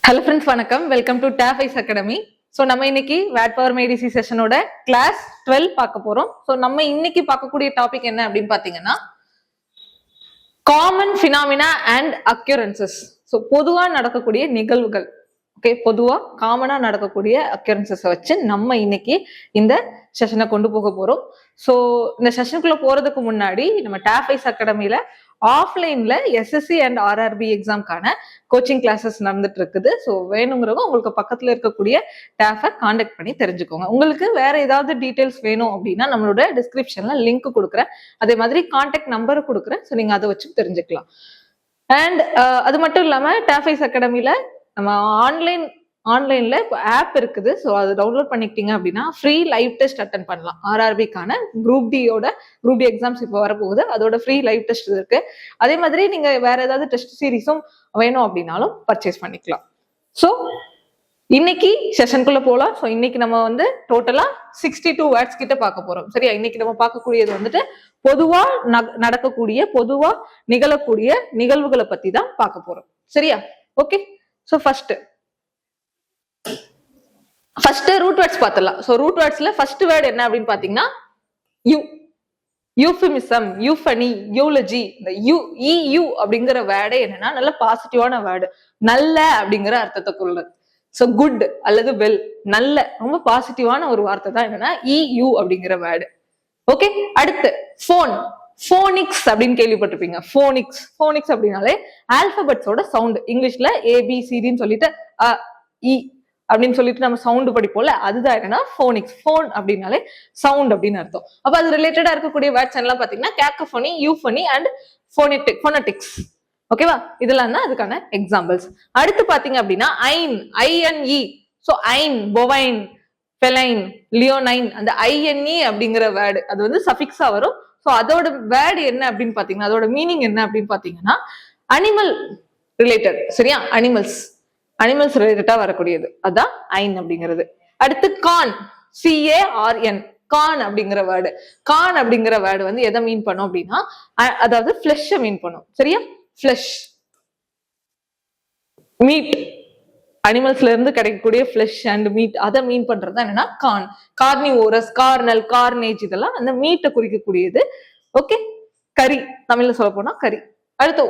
Hello friends, வணக்கம். Welcome to டேஃபைஸ் academy. So நம்ம இன்னைக்கு வேட் பவர் மேடிசி செஷனோட கிளாஸ் 12 பார்க்க போறோம். ஸோ நம்ம இன்னைக்கு பார்க்கக்கூடிய டாபிக் என்ன அப்படின்னு பார்த்தீங்கன்னா காமன் ஃபினாமினா அண்ட் அக்யூரன்சஸ். ஸோ பொதுவா நடக்கக்கூடிய நிகழ்வுகள். ஓகே, பொதுவா காமனா நடக்கக்கூடிய அக்யூரன்சஸை வச்சு நம்ம இன்னைக்கு இந்த செஷனை கொண்டு போக போறோம். ஸோ இந்த செஷனுக்குள்ள போறதுக்கு முன்னாடி நம்ம டேஃபைஸ் அகாடமியில ஆஃப்லைன்ல எஸ்எஸ்சி அண்ட் ஆர்ஆர்பி எக்ஸாம்க்கான கோச்சிங் கிளாஸஸ் நடந்துட்டு இருக்குது. ஸோ வேணுங்கிறவங்க உங்களுக்கு பக்கத்துல இருக்கக்கூடிய டேஃபை கான்டாக்ட் பண்ணி தெரிஞ்சுக்கோங்க. உங்களுக்கு வேற ஏதாவது டீடைல்ஸ் வேணும் அப்படின்னா நம்மளோட டிஸ்கிரிப்ஷன்ல லிங்க் கொடுக்குறேன். அதே மாதிரி கான்டாக்ட் நம்பர் கொடுக்குறேன். ஸோ நீங்க அதை வச்சு தெரிஞ்சுக்கலாம். அண்ட் அது மட்டும் இல்லாம டேஃபைஸ் அகாடமியில நம்ம ஆன்லைன்ல இப்போ ஆப் இருக்குது. ஸோ அது டவுன்லோட் பண்ணிக்கிட்டீங்க அப்படின்னா ஃப்ரீ லைவ் டெஸ்ட் அட்டன் பண்ணலாம். ஆர்ஆர்பிக்கான குரூப் டி எக்ஸாம்ஸ் இப்போ வரப்போகுது. அதோட ஃப்ரீ லைவ் டெஸ்ட் இருக்கு. அதே மாதிரி நீங்க வேற ஏதாவது டெஸ்ட் சீரீஸும் வேணும் அப்படின்னாலும் பர்ச்சேஸ் பண்ணிக்கலாம். ஸோ இன்னைக்கு செஷனுக்குள்ள போகலாம். ஸோ இன்னைக்கு நம்ம வந்து டோட்டலா 62 வேர்ட்ஸ் கிட்ட பார்க்க போறோம். சரியா? இன்னைக்கு நம்ம பார்க்கக்கூடியது வந்துட்டு பொதுவா நடக்கக்கூடிய பொதுவா நிகழக்கூடிய நிகழ்வுகளை பத்தி தான் பார்க்க போறோம். சரியா? Okay. So first root words பார்த்துடலாம். ஸோ ரூட் வேர்ட்ஸ்ல ஃபர்ஸ்ட் வேர்ட் என்ன அப்படின்னு பாத்தீங்கன்னா யூஃபிமிசம், யூஃபனி, யூலஜி. இந்த யூ அப்படிங்கிற வேர்டே என்னன்னா நல்ல பாசிட்டிவான வேர்டு, நல்ல அப்படிங்கிற அர்த்தத்தை கொள்ளுது. ஸோ குட் அல்லது வெல், நல்ல, ரொம்ப பாசிட்டிவான ஒரு வார்த்தை தான் என்னன்னா யூ அப்படிங்கிற வேர்டு. ஓகே. அடுத்து போனிக்ஸ் அப்படின்னு கேள்விப்பட்டிருப்பீங்க. போனிக்ஸ் அப்படின்னாலே ஆல்பபெட்ஸோட சவுண்ட். இங்கிலீஷ்ல ABCDன்னு சொல்லிட்டு இ அப்படின்னு சொல்லிட்டு நம்ம சவுண்ட் படிப்போம்ல, அதுதான் என்னன்னா போனிக்ஸ். போன் அப்படின்னாலே சவுண்ட் அப்படின்னு அர்த்தம். அப்ப அது ரிலேட்டடா இருக்கக்கூடிய வேர்ட்ஸ் எல்லாம் பாத்தீங்கன்னா கேக்கோபோனி, யூஃபனி அண்ட் போனடிக்ஸ். ஓகேவா? இதெல்லாம் தான் அதுக்கான எக்ஸாம்பிள்ஸ். அடுத்து பாத்தீங்க அப்படின்னா INE. ஸோ பொவைன், ஃபெலைன், லியோனைன், அந்த INE அப்படிங்கிற வேர்டு அது வந்து சஃபிக்ஸா வரும். ஸோ அதோட வேர்டு என்ன அப்படின்னு பாத்தீங்கன்னா, அதோட மீனிங் என்ன அப்படின்னு பாத்தீங்கன்னா அனிமல் ரிலேட்டட். சரியா? அனிமல்ஸ் ரிலேட்டடா வரக்கூடியது அதான் ஐன் அப்படிங்கிறது. அடுத்து CARN அப்படிங்கிற வேர்டு வந்து எதை மீன் பண்ணும் அப்படின்னா அதாவது ஃபிளஷ் மீன் பண்ணும். சரியா? ஃபிளஷ், மீட், அனிமல்ஸ்ல இருந்து கிடைக்கக்கூடிய ஃபிளஷ் அண்ட் மீட், அதை மீன் பண்றது என்னன்னா கார்னிவோரஸ், கார்னல், கார்னேஜ், இதெல்லாம் அந்த மீட்டை குறிக்கக்கூடியது. ஓகே. கறி, தமிழ்ல சொல்ல போனா கறி. அடுத்து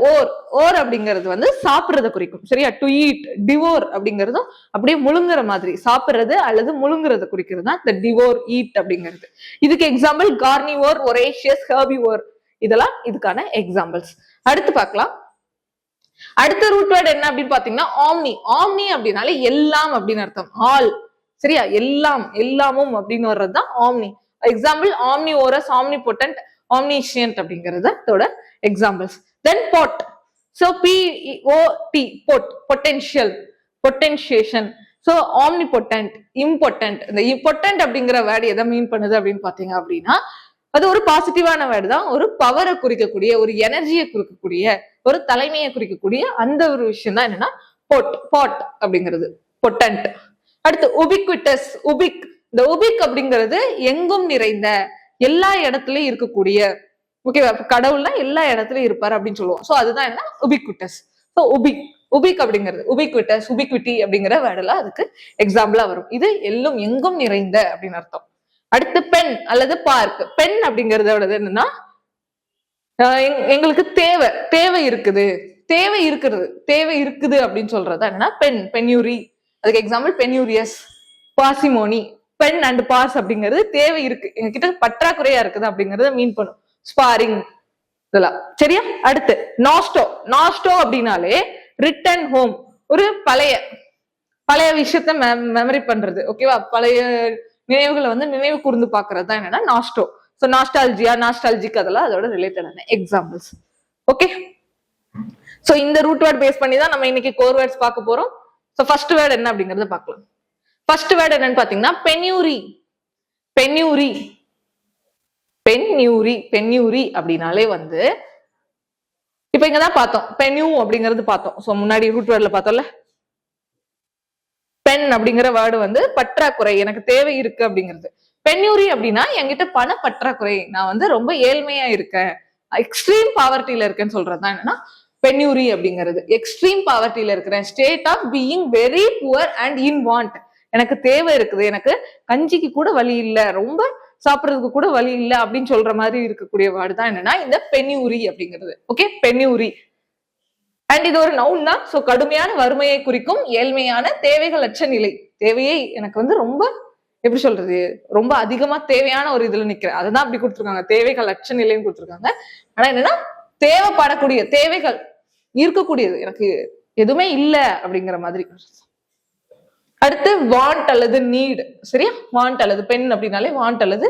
ஓர் அப்படிங்கிறது வந்து சாப்பிட்றத குறிக்கும். சரியா? To eat. டிவோர் அப்படிங்கிறதும் அப்படியே முழுங்குற மாதிரி சாப்பிட்றது அல்லது முழுங்குறத குறிக்கிறது தான் இந்த டிவோர், ஈட் அப்படிங்கிறது. இதுக்கு எக்ஸாம்பிள் கார்னிவோர், ஒரேஷியஸ், ஹெர்பிவோர், இதெல்லாம் இதுக்கான எக்ஸாம்பிள்ஸ். அடுத்து பார்க்கலாம். அடுத்த ரூட் வேர்டு என்ன அப்படின்னு பாத்தீங்கன்னா ஆம்னி அப்படின்னாலே எல்லாம் அப்படின்னு அர்த்தம். ஆல். சரியா? எல்லாமும் அப்படின்னு வர்றதுதான் omni. Example omnivorous, omnipotent, omniscient அப்படிங்கிறது அதோட examples. Then pot. So POT, potentiation. So omnipotent, important. இந்த இம்பார்ட்டன்ட் அப்படிங்கிற வேர்டு எதை மீன் பண்ணுது அப்படின்னு பாத்தீங்க அப்படின்னா அது ஒரு பாசிட்டிவான வேர்டு தான். ஒரு பவரை குறிக்கக்கூடிய, ஒரு எனர்ஜியை குறிக்கக்கூடிய, ஒரு தலைமையை குறிக்கக்கூடிய அந்த ஒரு விஷயம் தான் என்னன்னா பாட் அப்படிங்கிறது, பொட்டன்ட். அடுத்து உபிக்விட்டஸ். இந்த உபிக் அப்படிங்கிறது எங்கும் நிறைந்த, எல்லா இடத்துலயும் இருக்கக்கூடிய. ஓகேவா? கடவுள்னா எல்லா இடத்துலயும் இருப்பாரு அப்படின்னு சொல்லுவோம். சோ அதுதான் என்ன உபிக்விட்டஸ். ஸோ உபிக் அப்படிங்கிறது உபிக்விட்டஸ், உபிக்விட்டி அப்படிங்கிற வேர்டெல்லாம் அதுக்கு எக்ஸாம்பிளா வரும். இது எங்கும் நிறைந்த அப்படின்னு அர்த்தம். அடுத்து பென் அல்லது பார்க். பென் அப்படிங்கறதோட என்னன்னா எங்களுக்கு தேவை இருக்குது அப்படின்னு சொல்றது என்னன்னா பென்யூரி. அதுக்கு எக்ஸாம்பிள் பென்யூரியஸ், பார்சிமோனி. பென் அண்ட் பார்ஸ் அப்படிங்கிறது தேவை இருக்கு, எங்ககிட்ட பற்றாக்குறையா இருக்குது அப்படிங்கறத மீன் பண்ணும். ஸ்பாரிங், இதெல்லாம். சரியா? அடுத்து நாஸ்டோ அப்படின்னாலே ரிட்டர்ன் ஹோம், ஒரு பழைய விஷயத்த மெமரி பண்றது. ஓகேவா? பழைய நினைவுகளை வந்து நினைவு கூர்ந்து பாக்குறது தான் என்னன்னா நாஸ்டோ. ஸோ நாஸ்டால்ஜிக், அதெல்லாம் அதோட ரிலேட்டடான எக்ஸாம்பிள்ஸ். ஓகே. ஸோ இந்த ரூட் வேர்ட் பேஸ் பண்ணி தான் நம்ம இன்னைக்கு கோர் வேர்ட்ஸ் பார்க்க போறோம். ஸோ ஃபர்ஸ்ட் வேர்ட் என்ன அப்படிங்கறத பார்க்கலாம். ஃபர்ஸ்ட் வேர்ட் என்னன்னு பாத்தீங்கன்னா பென்யூரி அப்படின்னாலே வந்து இப்ப இங்கதான் பார்த்தோம், பென்யூ அப்படிங்கிறது பார்த்தோம். ஸோ முன்னாடி ரூட் வேர்ட்ல பார்த்தோம்ல, பென் அப்படிங்கிற வேர்டு வந்து பற்றாக்குறை, எனக்கு தேவை இருக்கு அப்படிங்கிறது. பென்யூரி அப்படின்னா என்கிட்ட பண பற்றாக்குறை, நான் வந்து ரொம்ப ஏழ்மையா இருக்கேன், எக்ஸ்ட்ரீம் பாவர்ட்டியில இருக்கேன்னு சொல்றதுதான் என்னன்னா பென்யூரி அப்படிங்கிறது எக்ஸ்ட்ரீம் பாவர்ட்டியில இருக்கிறேன், state of being very poor and in want, எனக்கு தேவை இருக்குது, எனக்கு கஞ்சிக்கு கூட வழி இல்ல, ரொம்ப சாப்பிடுறதுக்கு கூட வழி இல்ல அப்படின்னு சொல்ற மாதிரி இருக்கக்கூடிய வேர்டு தான் என்னன்னா இந்த பென்யூரி அப்படிங்கிறது. ஓகே, பென்யூரி. அண்ட் இது ஒரு நவுன் தான். சோ கடுமையான வறுமையை குறிக்கும் ஏழ்மையான தேவைகள் அற்ற நிலை. தேவையை எனக்கு வந்து ரொம்ப எப்படி சொல்றது, ரொம்ப அதிகமா தேவையான ஒரு இதுல நிக்கிறேன், அதுதான் அப்படி கொடுத்துருக்காங்க, தேவைகள் அற்ற நிலைன்னு கொடுத்துருக்காங்க. ஆனா என்னன்னா தேவைப்படக்கூடிய தேவைகள் இருக்கக்கூடியது, எனக்கு எதுவுமே இல்ல அப்படிங்கிற மாதிரி. அடுத்து வாண்ட் அல்லது நீட். சரியா, வாண்ட் அல்லது பெண் அப்படின்னாலே வாண்ட் அல்லது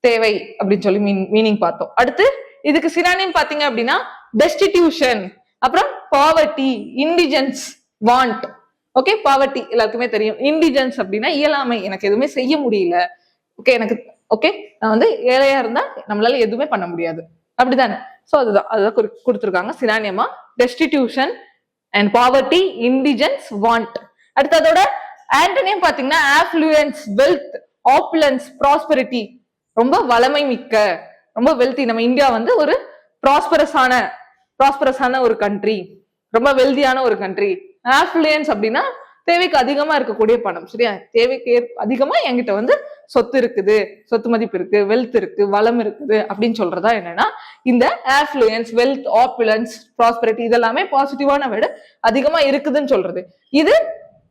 தேவை அப்படின்னு சொல்லி மீனிங் பார்த்தோம். அடுத்து இதுக்கு சினானிம் பாத்தீங்க அப்படின்னா டெஸ்டிடியூஷன், அப்புறம் பாவர்ட்டி, இண்டிஜென்ஸ், வாண்ட். ஓகே, பாவர்ட்டி எல்லாருக்குமே தெரியும். இண்டிஜென்ஸ் அப்படின்னா இயலாமை, எனக்கு எதுவுமே செய்ய முடியல. ஓகே, எனக்கு ஓகே நான் வந்து ஏழையா இருந்தா நம்மளால எதுவுமே பண்ண முடியாது அப்படிதானே. சோ அதுதான் கொடுத்துருக்காங்க சினானியமா, டெஸ்டிடியூஷன் அண்ட் பாவர்ட்டி, இண்டிஜென்ஸ், வாண்ட். அடுத்து அதோட ஆண்டனியம் பாத்தீங்கன்னா ஆஃப்ளூயன்ஸ், வெல்த், ஆப்புலன்ஸ், ப்ராஸ்பெரிட்டி, ரொம்ப வளமை மிக்க, ரொம்ப வெல்தி. நம்ம இந்தியா வந்து ஒரு ப்ராஸ்பரஸான ஒரு கண்ட்ரி, ரொம்ப வெல்தியான ஒரு கண்ட்ரி. ஆஃப்ளூயன்ஸ் அப்படின்னா தேவைக்கு அதிகமா இருக்கக்கூடிய பணம். சரியா, தேவைக்கு அதிகமா என்கிட்ட வந்து சொத்து இருக்குது, சொத்து மதிப்பு இருக்கு, வெல்த் இருக்கு, வளம் இருக்குது அப்படின்னு சொல்றதா என்னன்னா இந்த ஆஃப்ளூயன்ஸ், வெல்த், ஆப்புலன்ஸ், ப்ராஸ்பெரிட்டி இதெல்லாமே பாசிட்டிவான வேர்டு, அதிகமா இருக்குதுன்னு சொல்றது. இது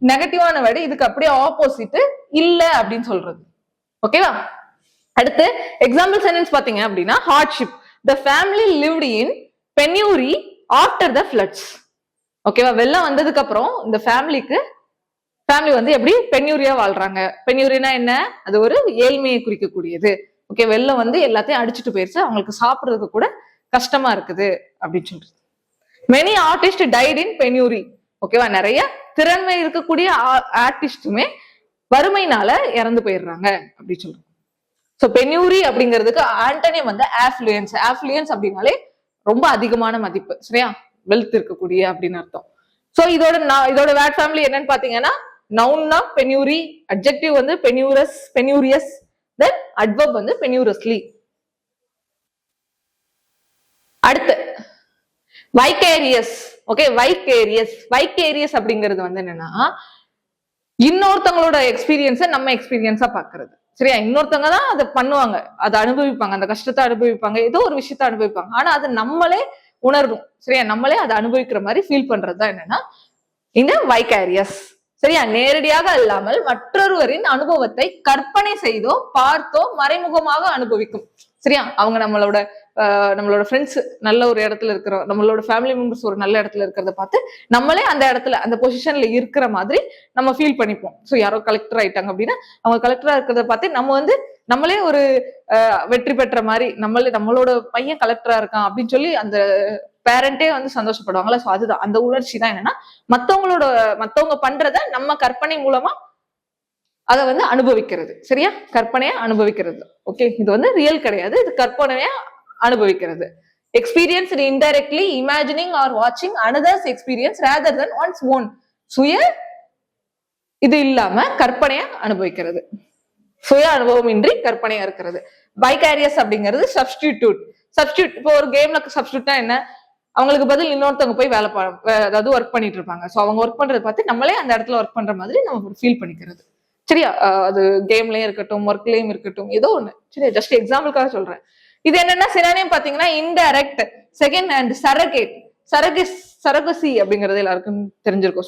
நெகட்டிவான வேர்டு, இதுக்கு அப்படியே ஆப்போசிட் இல்ல அப்படின்னு சொல்றது. ஓகேவா. அடுத்து எக்ஸாம்பிள் சென்டென்ஸ் பாத்தீங்க அப்படின்னா hardship, the family lived in penury after the floods. ஓகேவா, வெள்ளம் வந்ததுக்கு அப்புறம் இந்த ஃபேமிலி வந்து எப்படி பென்யூரியா வாழ்றாங்க. பென்யூரினா என்ன, அது ஒரு ஏழ்மையை குறிக்கக்கூடியது. ஓகே, வெள்ளம் வந்து எல்லாத்தையும் அடிச்சுட்டு போயிருச்சு, அவங்களுக்கு சாப்பிடுறதுக்கு கூட கஷ்டமா இருக்குது அப்படின்னு சொல்றது. Many artist died in penury. ஓகேவா, நிறைய திறன்மை இருக்கக்கூடிய ஆர்டிஸ்டுமே வறுமையினால இறந்து போயிடுறாங்க அப்படின்னு சொல்றோம். சோ பென்யூரி அப்படிங்கிறதுக்கு ஆண்டனியம் வந்து ஆஃப்ளூயன்ஸ். ஆஃப்ளூயன்ஸ் அப்படின்னாலே ரொம்ப அதிகமான மதிப்பு. சரியா, வெல்த் இருக்கக்கூடிய அப்படின்னு அர்த்தம். சோ இதோட வேர்ட் ஃபேமிலி என்னன்னு பாத்தீங்கன்னா நவுன்னா பென்யூரி, அட்ஜெக்டிவ் வந்து பென்யூரியஸ், தென் அட்வர்ப் வந்து பென்யூரஸ்லி. அடுத்து வைகேரியஸ். ஓகே, வைகேரியஸ் அப்படிங்கிறது வந்து என்னன்னா இன்னொருத்தவங்களோட எக்ஸ்பீரியன்ஸை நம்ம எக்ஸ்பீரியன்ஸா பாக்குறது. சரியா, இன்னொருத்தவங்க தான் அதை பண்ணுவாங்க, அதை அனுபவிப்பாங்க, அந்த கஷ்டத்தை அனுபவிப்பாங்க, ஏதோ ஒரு விஷயத்த அனுபவிப்பாங்க, ஆனா அது நம்மளே உணரணும். சரியா, நம்மளே அதை அனுபவிக்கிற மாதிரி ஃபீல் பண்றதுதான் என்னன்னா இந்த வைகேரியஸ். சரியா, நேரடியாக அல்லாமல் மற்றொருவரின் அனுபவத்தை கற்பனை செய்தோ பார்த்தோ மறைமுகமாக அனுபவிக்கும். சரியா, அவங்க நம்மளோட ஃப்ரெண்ட்ஸ் நல்ல ஒரு இடத்துல இருக்கிறோம், நம்மளோட ஃபேமிலி மெம்பர்ஸ் ஒரு நல்ல இடத்துல இருக்கிறத பார்த்து நம்மளே அந்த இடத்துல அந்த பொசிஷன்ல இருக்கிற மாதிரி நம்ம ஃபீல் பண்ணிப்போம். ஸோ யாரோ கலெக்டர் ஆயிட்டாங்க அப்படின்னா அவங்க கலெக்டரா இருக்கிறத பார்த்து நம்ம வந்து நம்மளே ஒரு வெற்றி பெற்ற மாதிரி, நம்மளோட பையன் கலெக்டரா இருக்கான் அப்படின்னு சொல்லி அந்த பேரண்டே வந்து சந்தோஷப்படுவாங்களா. ஸோ அதுதான் அந்த உணர்ச்சி தான் என்னன்னா மத்தவங்க பண்றத நம்ம கற்பனை மூலமா அதை வந்து அனுபவிக்கிறது. சரியா, கற்பனையா அனுபவிக்கிறது. ஓகே, இது வந்து ரியல் கிடையாது, இது கற்பனையா அனுபவிக்கிறது. எக்ஸ்பீரியன்ஸ் இன்டைரக்ட்லி இமேஜினிங் ஆர் வாட்சிங் another's experience rather than one's own. சுய இது இல்லாம கற்பனையா அனுபவிக்கிறது, சுய அனுபவம் இன்றி கற்பனையா இருக்கிறது. வைகேரியஸ் அப்படிங்கிறது சப்ஸ்டிடியூட். இப்போ ஒரு கேம்ல சப்ஸ்டிடியூட்னா என்ன, அவங்களுக்கு பதில் இன்னொருத்தவங்க போய் அதாவது ஒர்க் பண்ணிட்டு இருப்பாங்க. ஸோ அவங்க ஒர்க் பண்றதை பார்த்து நம்மளே அந்த இடத்துல ஒர்க் பண்ற மாதிரி நம்ம ஃபீல் பண்ணிக்கிறது. சரியா, அது கேம்லயும் இருக்கட்டும், ஒர்க்லயும் இருக்கட்டும், ஏதோ ஒண்ணு. சரியா, ஜஸ்ட் எக்ஸாம்பிளுக்காக சொல்றேன். இது என்னன்னா சினானியம் பாத்தீங்கன்னா இன்டைரக்ட், செகண்ட் ஹேண்ட், சரகசி அப்படிங்கிறது எல்லாருக்கும் தெரிஞ்சிருக்கும்.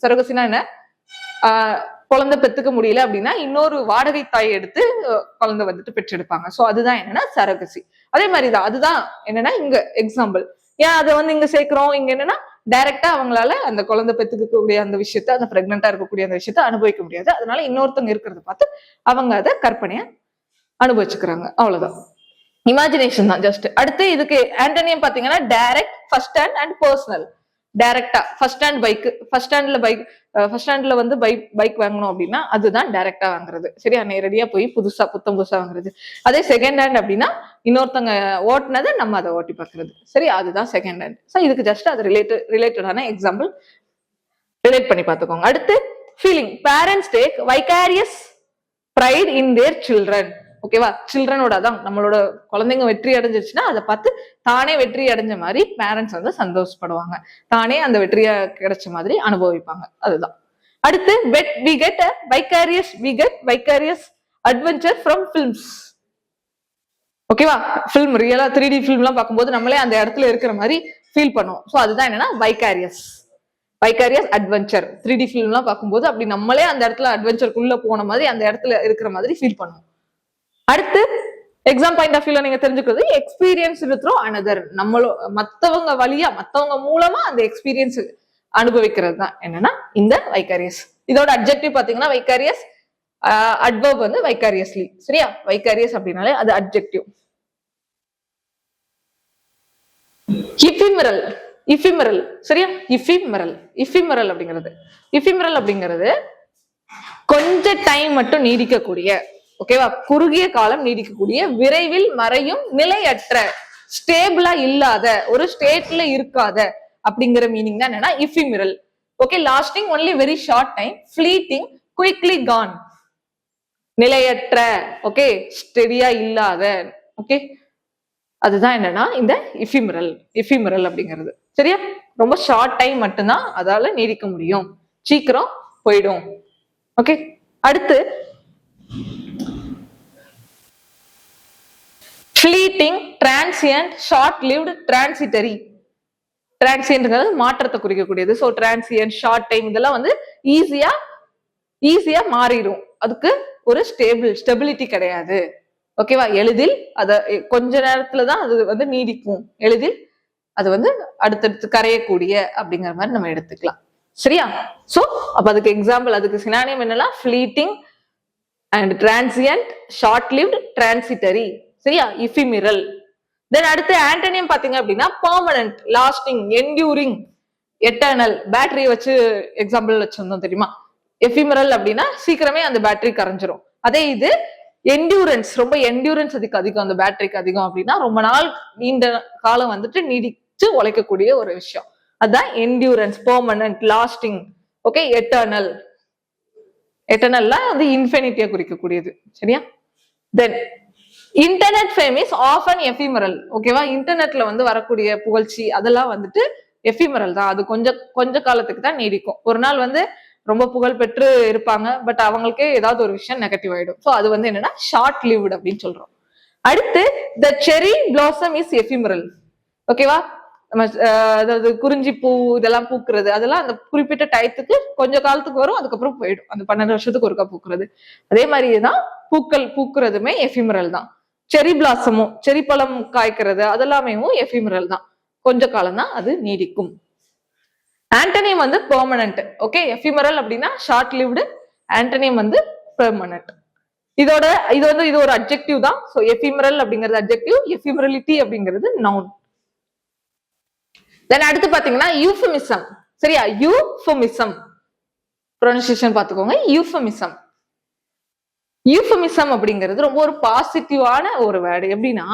சரகசினா என்ன, குழந்தை பெத்துக்க முடியல அப்படின்னா இன்னொரு வாடகை தாய் எடுத்து குழந்தை வந்துட்டு பெற்றெடுப்பாங்க. சோ அதுதான் என்னன்னா சரகசி. அதே மாதிரிதான் அதுதான் என்னன்னா இங்க எக்ஸாம்பிள். ஏன் அதை வந்து இங்க சேர்க்கிறோம், இங்க என்னன்னா டைரக்டா அவங்களால அந்த குழந்தை பெத்துக்கக்கூடிய அந்த விஷயத்த, அந்த பிரெக்னெண்டா இருக்கக்கூடிய அந்த விஷயத்த அனுபவிக்க முடியாது. அதனால இன்னொருத்தவங்க இருக்கிறத பார்த்து அவங்க அதை கற்பனையா அனுபவிச்சுக்கிறாங்க. அவ்வளவுதான், இமேஜினேஷன் தான் ஜஸ்ட். அடுத்து இதுக்கு ஆண்டனியம் பாத்தீங்கன்னா direct, first hand and personal. டைரக்டா ஃபர்ஸ்ட் ஹேண்ட்ல வந்து பைக் வாங்கணும் அப்படின்னா அதுதான் டைரக்டா வாங்குறது. சரியா, நேரடியா போய் புத்தம் புதுசா வாங்குறது. அதே செகண்ட் ஹேண்ட் அப்படின்னா இன்னொருத்தவங்க ஓட்டுனதை நம்ம அதை ஓட்டி பார்க்கறது. சரி, அதுதான் செகண்ட் ஹேண்ட். ஸோ இதுக்கு ஜஸ்ட் அது ரிலேட்டடான எக்ஸாம்பிள் ரிலேட் பண்ணி பார்த்துக்கோங்க. அடுத்து feeling. Parents take vicarious pride in their children. ஓகேவா? சில்ட்ரனோட அதான் நம்மளோட குழந்தைங்க வெற்றி அடைஞ்சிருச்சுன்னா அதை பார்த்து தானே வெற்றி அடைஞ்ச மாதிரி பேரண்ட்ஸ் வந்து சந்தோஷப்படுவாங்க, தானே அந்த வெற்றியை கிடைச்ச மாதிரி அனுபவிப்பாங்க. அதுதான். அடுத்து we get vicarious adventure from films. ஓகேவா? ஃபிலிம் ரியலா 3D ஃபிலிம் எல்லாம் பார்க்கும்போது நம்மளே அந்த இடத்துல இருக்கிற மாதிரி ஃபீல் பண்ணுவோம். ஸோ அதுதான் என்னன்னா வைகாரியஸ் அட்வென்ச்சர். 3D ஃபிலிம் எல்லாம் பார்க்கும்போது அப்படி நம்மளே அந்த இடத்துல அட்வென்ச்சருக்குள்ள போன மாதிரி அந்த இடத்துல இருக்கிற மாதிரி ஃபீல் பண்ணுவோம். அடுத்து எக்ஸாம் பாயிண்ட் ஆஃப் வியூல நீங்க தெரிஞ்சுக்கிறது எக்ஸ்பீரியன்ஸ் த்ரூ அனதர். மத்தவங்க வழியா மத்தவங்க மூலமா அந்த எக்ஸ்பீரியன்ஸ் அனுபவிக்கிறது தான் என்னன்னா இந்த வைகாரியஸ். இதோட அட்ஜெக்டிவ் பாத்தீங்கன்னா வைகாரியஸ், அட்வர்ப் வந்து வைகாரியஸ்லி. சரியா? வைகாரியஸ் அப்படின்னாலே அது அட்ஜெக்டிவ். இஃபிமரல். சரியா? இஃபிமரல் அப்படிங்கிறது கொஞ்ச டைம் மட்டும் நீடிக்கக்கூடிய, ஓகேவா, குறுகிய காலம் நீடிக்கக்கூடிய, விரைவில் மறையும், நிலையற்ற, ஸ்டேபிளா இல்லாத, ஒரு ஸ்டேட்ல இருக்காத அப்படிங்கிற மீனிங் தான் என்னன்னா ephemeral. Okay, lasting only very short time, fleeting, quickly gone. நிலையற்ற, ஓகே, ஸ்டெடியா இல்லாத, ஓகே, அதுதான் என்னன்னா இந்த இஃபிமரல் அப்படிங்கிறது. சரியா? ரொம்ப ஷார்ட் டைம் மட்டும்தான் அதால நீடிக்க முடியும், சீக்கிரம் போயிடும். ஓகே, அடுத்து fleeting, transient, short lived, transitory. டிரான்சியன்ட்ங்கிறது மாற்றத்தை குறிக்கக்கூடியது. ஸோ டிரான்சியன்ட், ஷார்ட் டைம் இதெல்லாம் வந்து ஈஸியா மாறிடும். அதுக்கு ஒரு ஸ்டெபிலிட்டி கிடையாது. ஓகேவா? எளிதில் அத கொஞ்ச நேரத்துலதான் அது வந்து நீடிக்கும், எளிதில் அது வந்து அடுத்தடுத்து கரையக்கூடிய அப்படிங்கிற மாதிரி நம்ம எடுத்துக்கலாம். சரியா? சோ அப்ப அதுக்கு எக்ஸாம்பிள், அதுக்கு சினானியம் என்னன்னா fleeting and transient, short lived, transitory. சரியா? இஃபிமிரல். தென் அடுத்து ஆண்டனியம் பாத்தீங்க அப்படின்னா பெர்மனன்ட், லாஸ்டிங், என்டியூரிங், எட்டர்னல். பேட்டரியை வச்சு எக்ஸாம்பிள் வச்சிருந்தோம் தெரியுமா? எஃபிமரல் அப்படின்னா சீக்கிரமே அந்த பேட்டரி கரைஞ்சிரும். அதே இது என்டியூரன்ஸ், ரொம்ப என்டியூரன்ஸ் அதிகம் அந்த பேட்டரிக்கு அதிகம் அப்படின்னா ரொம்ப நாள் நீண்ட காலம் வந்துட்டு நீடிச்சு உழைக்கக்கூடிய ஒரு விஷயம். அதுதான் என்டியூரன்ஸ், பெர்மனன்ட், லாஸ்டிங். ஓகே, எட்டர்னல்லாம் வந்து இன்ஃபினிட்டியா குறிக்கக்கூடியது. சரியா? தென் இன்டர்நெட் ஃபேம் இஸ் ஆஃபன் எஃபிமரல். ஓகேவா? இன்டர்நெட்ல வந்து வரக்கூடிய புகழ்ச்சி அதெல்லாம் வந்துட்டு எஃபிமரல் தான். அது கொஞ்ச காலத்துக்கு தான் நீடிக்கும். ஒரு நாள் வந்து ரொம்ப புகழ் பெற்று இருப்பாங்க, பட் அவங்களுக்கே ஏதாவது ஒரு விஷயம் நெகட்டிவ் ஆயிடும். ஸோ அது வந்து என்னன்னா ஷார்ட் லிவ்டு அப்படின்னு சொல்றோம். அடுத்து த செரி பிளாசம் இஸ் எஃபிமரல். ஓகேவா? நம்ம அதாவது குறிஞ்சி பூ இதெல்லாம் பூக்குறது, அதெல்லாம் அந்த குறிப்பிட்ட டயத்துக்கு கொஞ்ச காலத்துக்கு வரும், அதுக்கப்புறம் போயிடும். அந்த 12 வருஷத்துக்கு ஒருக்கா பூக்குறது. அதே மாதிரிதான் பூக்குறதுமே எஃபிமரல் தான். செரி பிளாசமும், செரி பழம் காய்க்கிறது அதெல்லாமே எஃபிமரல் தான். கொஞ்ச காலம் தான் அது நீடிக்கும். ஆண்டனியம் வந்து பெர்மனன்ட். ஓகே, எஃபிமரல் அப்படின்னா ஷார்ட் லிவ்டு, ஆண்டனியம் வந்து பெர்மனன்ட். இது ஒரு அட்ஜெக்டிவ் தான். சோ எஃபிமரல் அப்படிங்கிறது அட்ஜெக்டிவ், எஃபிமரலிட்டி அப்படிங்கிறது நவுன். தென் அடுத்து பாத்தீங்கன்னா யூஃபமிசம். சரியா? யூஃபமிசம் ப்ரொனன்சியேஷன் பாத்துக்கோங்க. யூஃபமிசம் அப்படிங்கிறது ரொம்ப ஒரு பாசிட்டிவான ஒரு வேர்டு. எப்படின்னா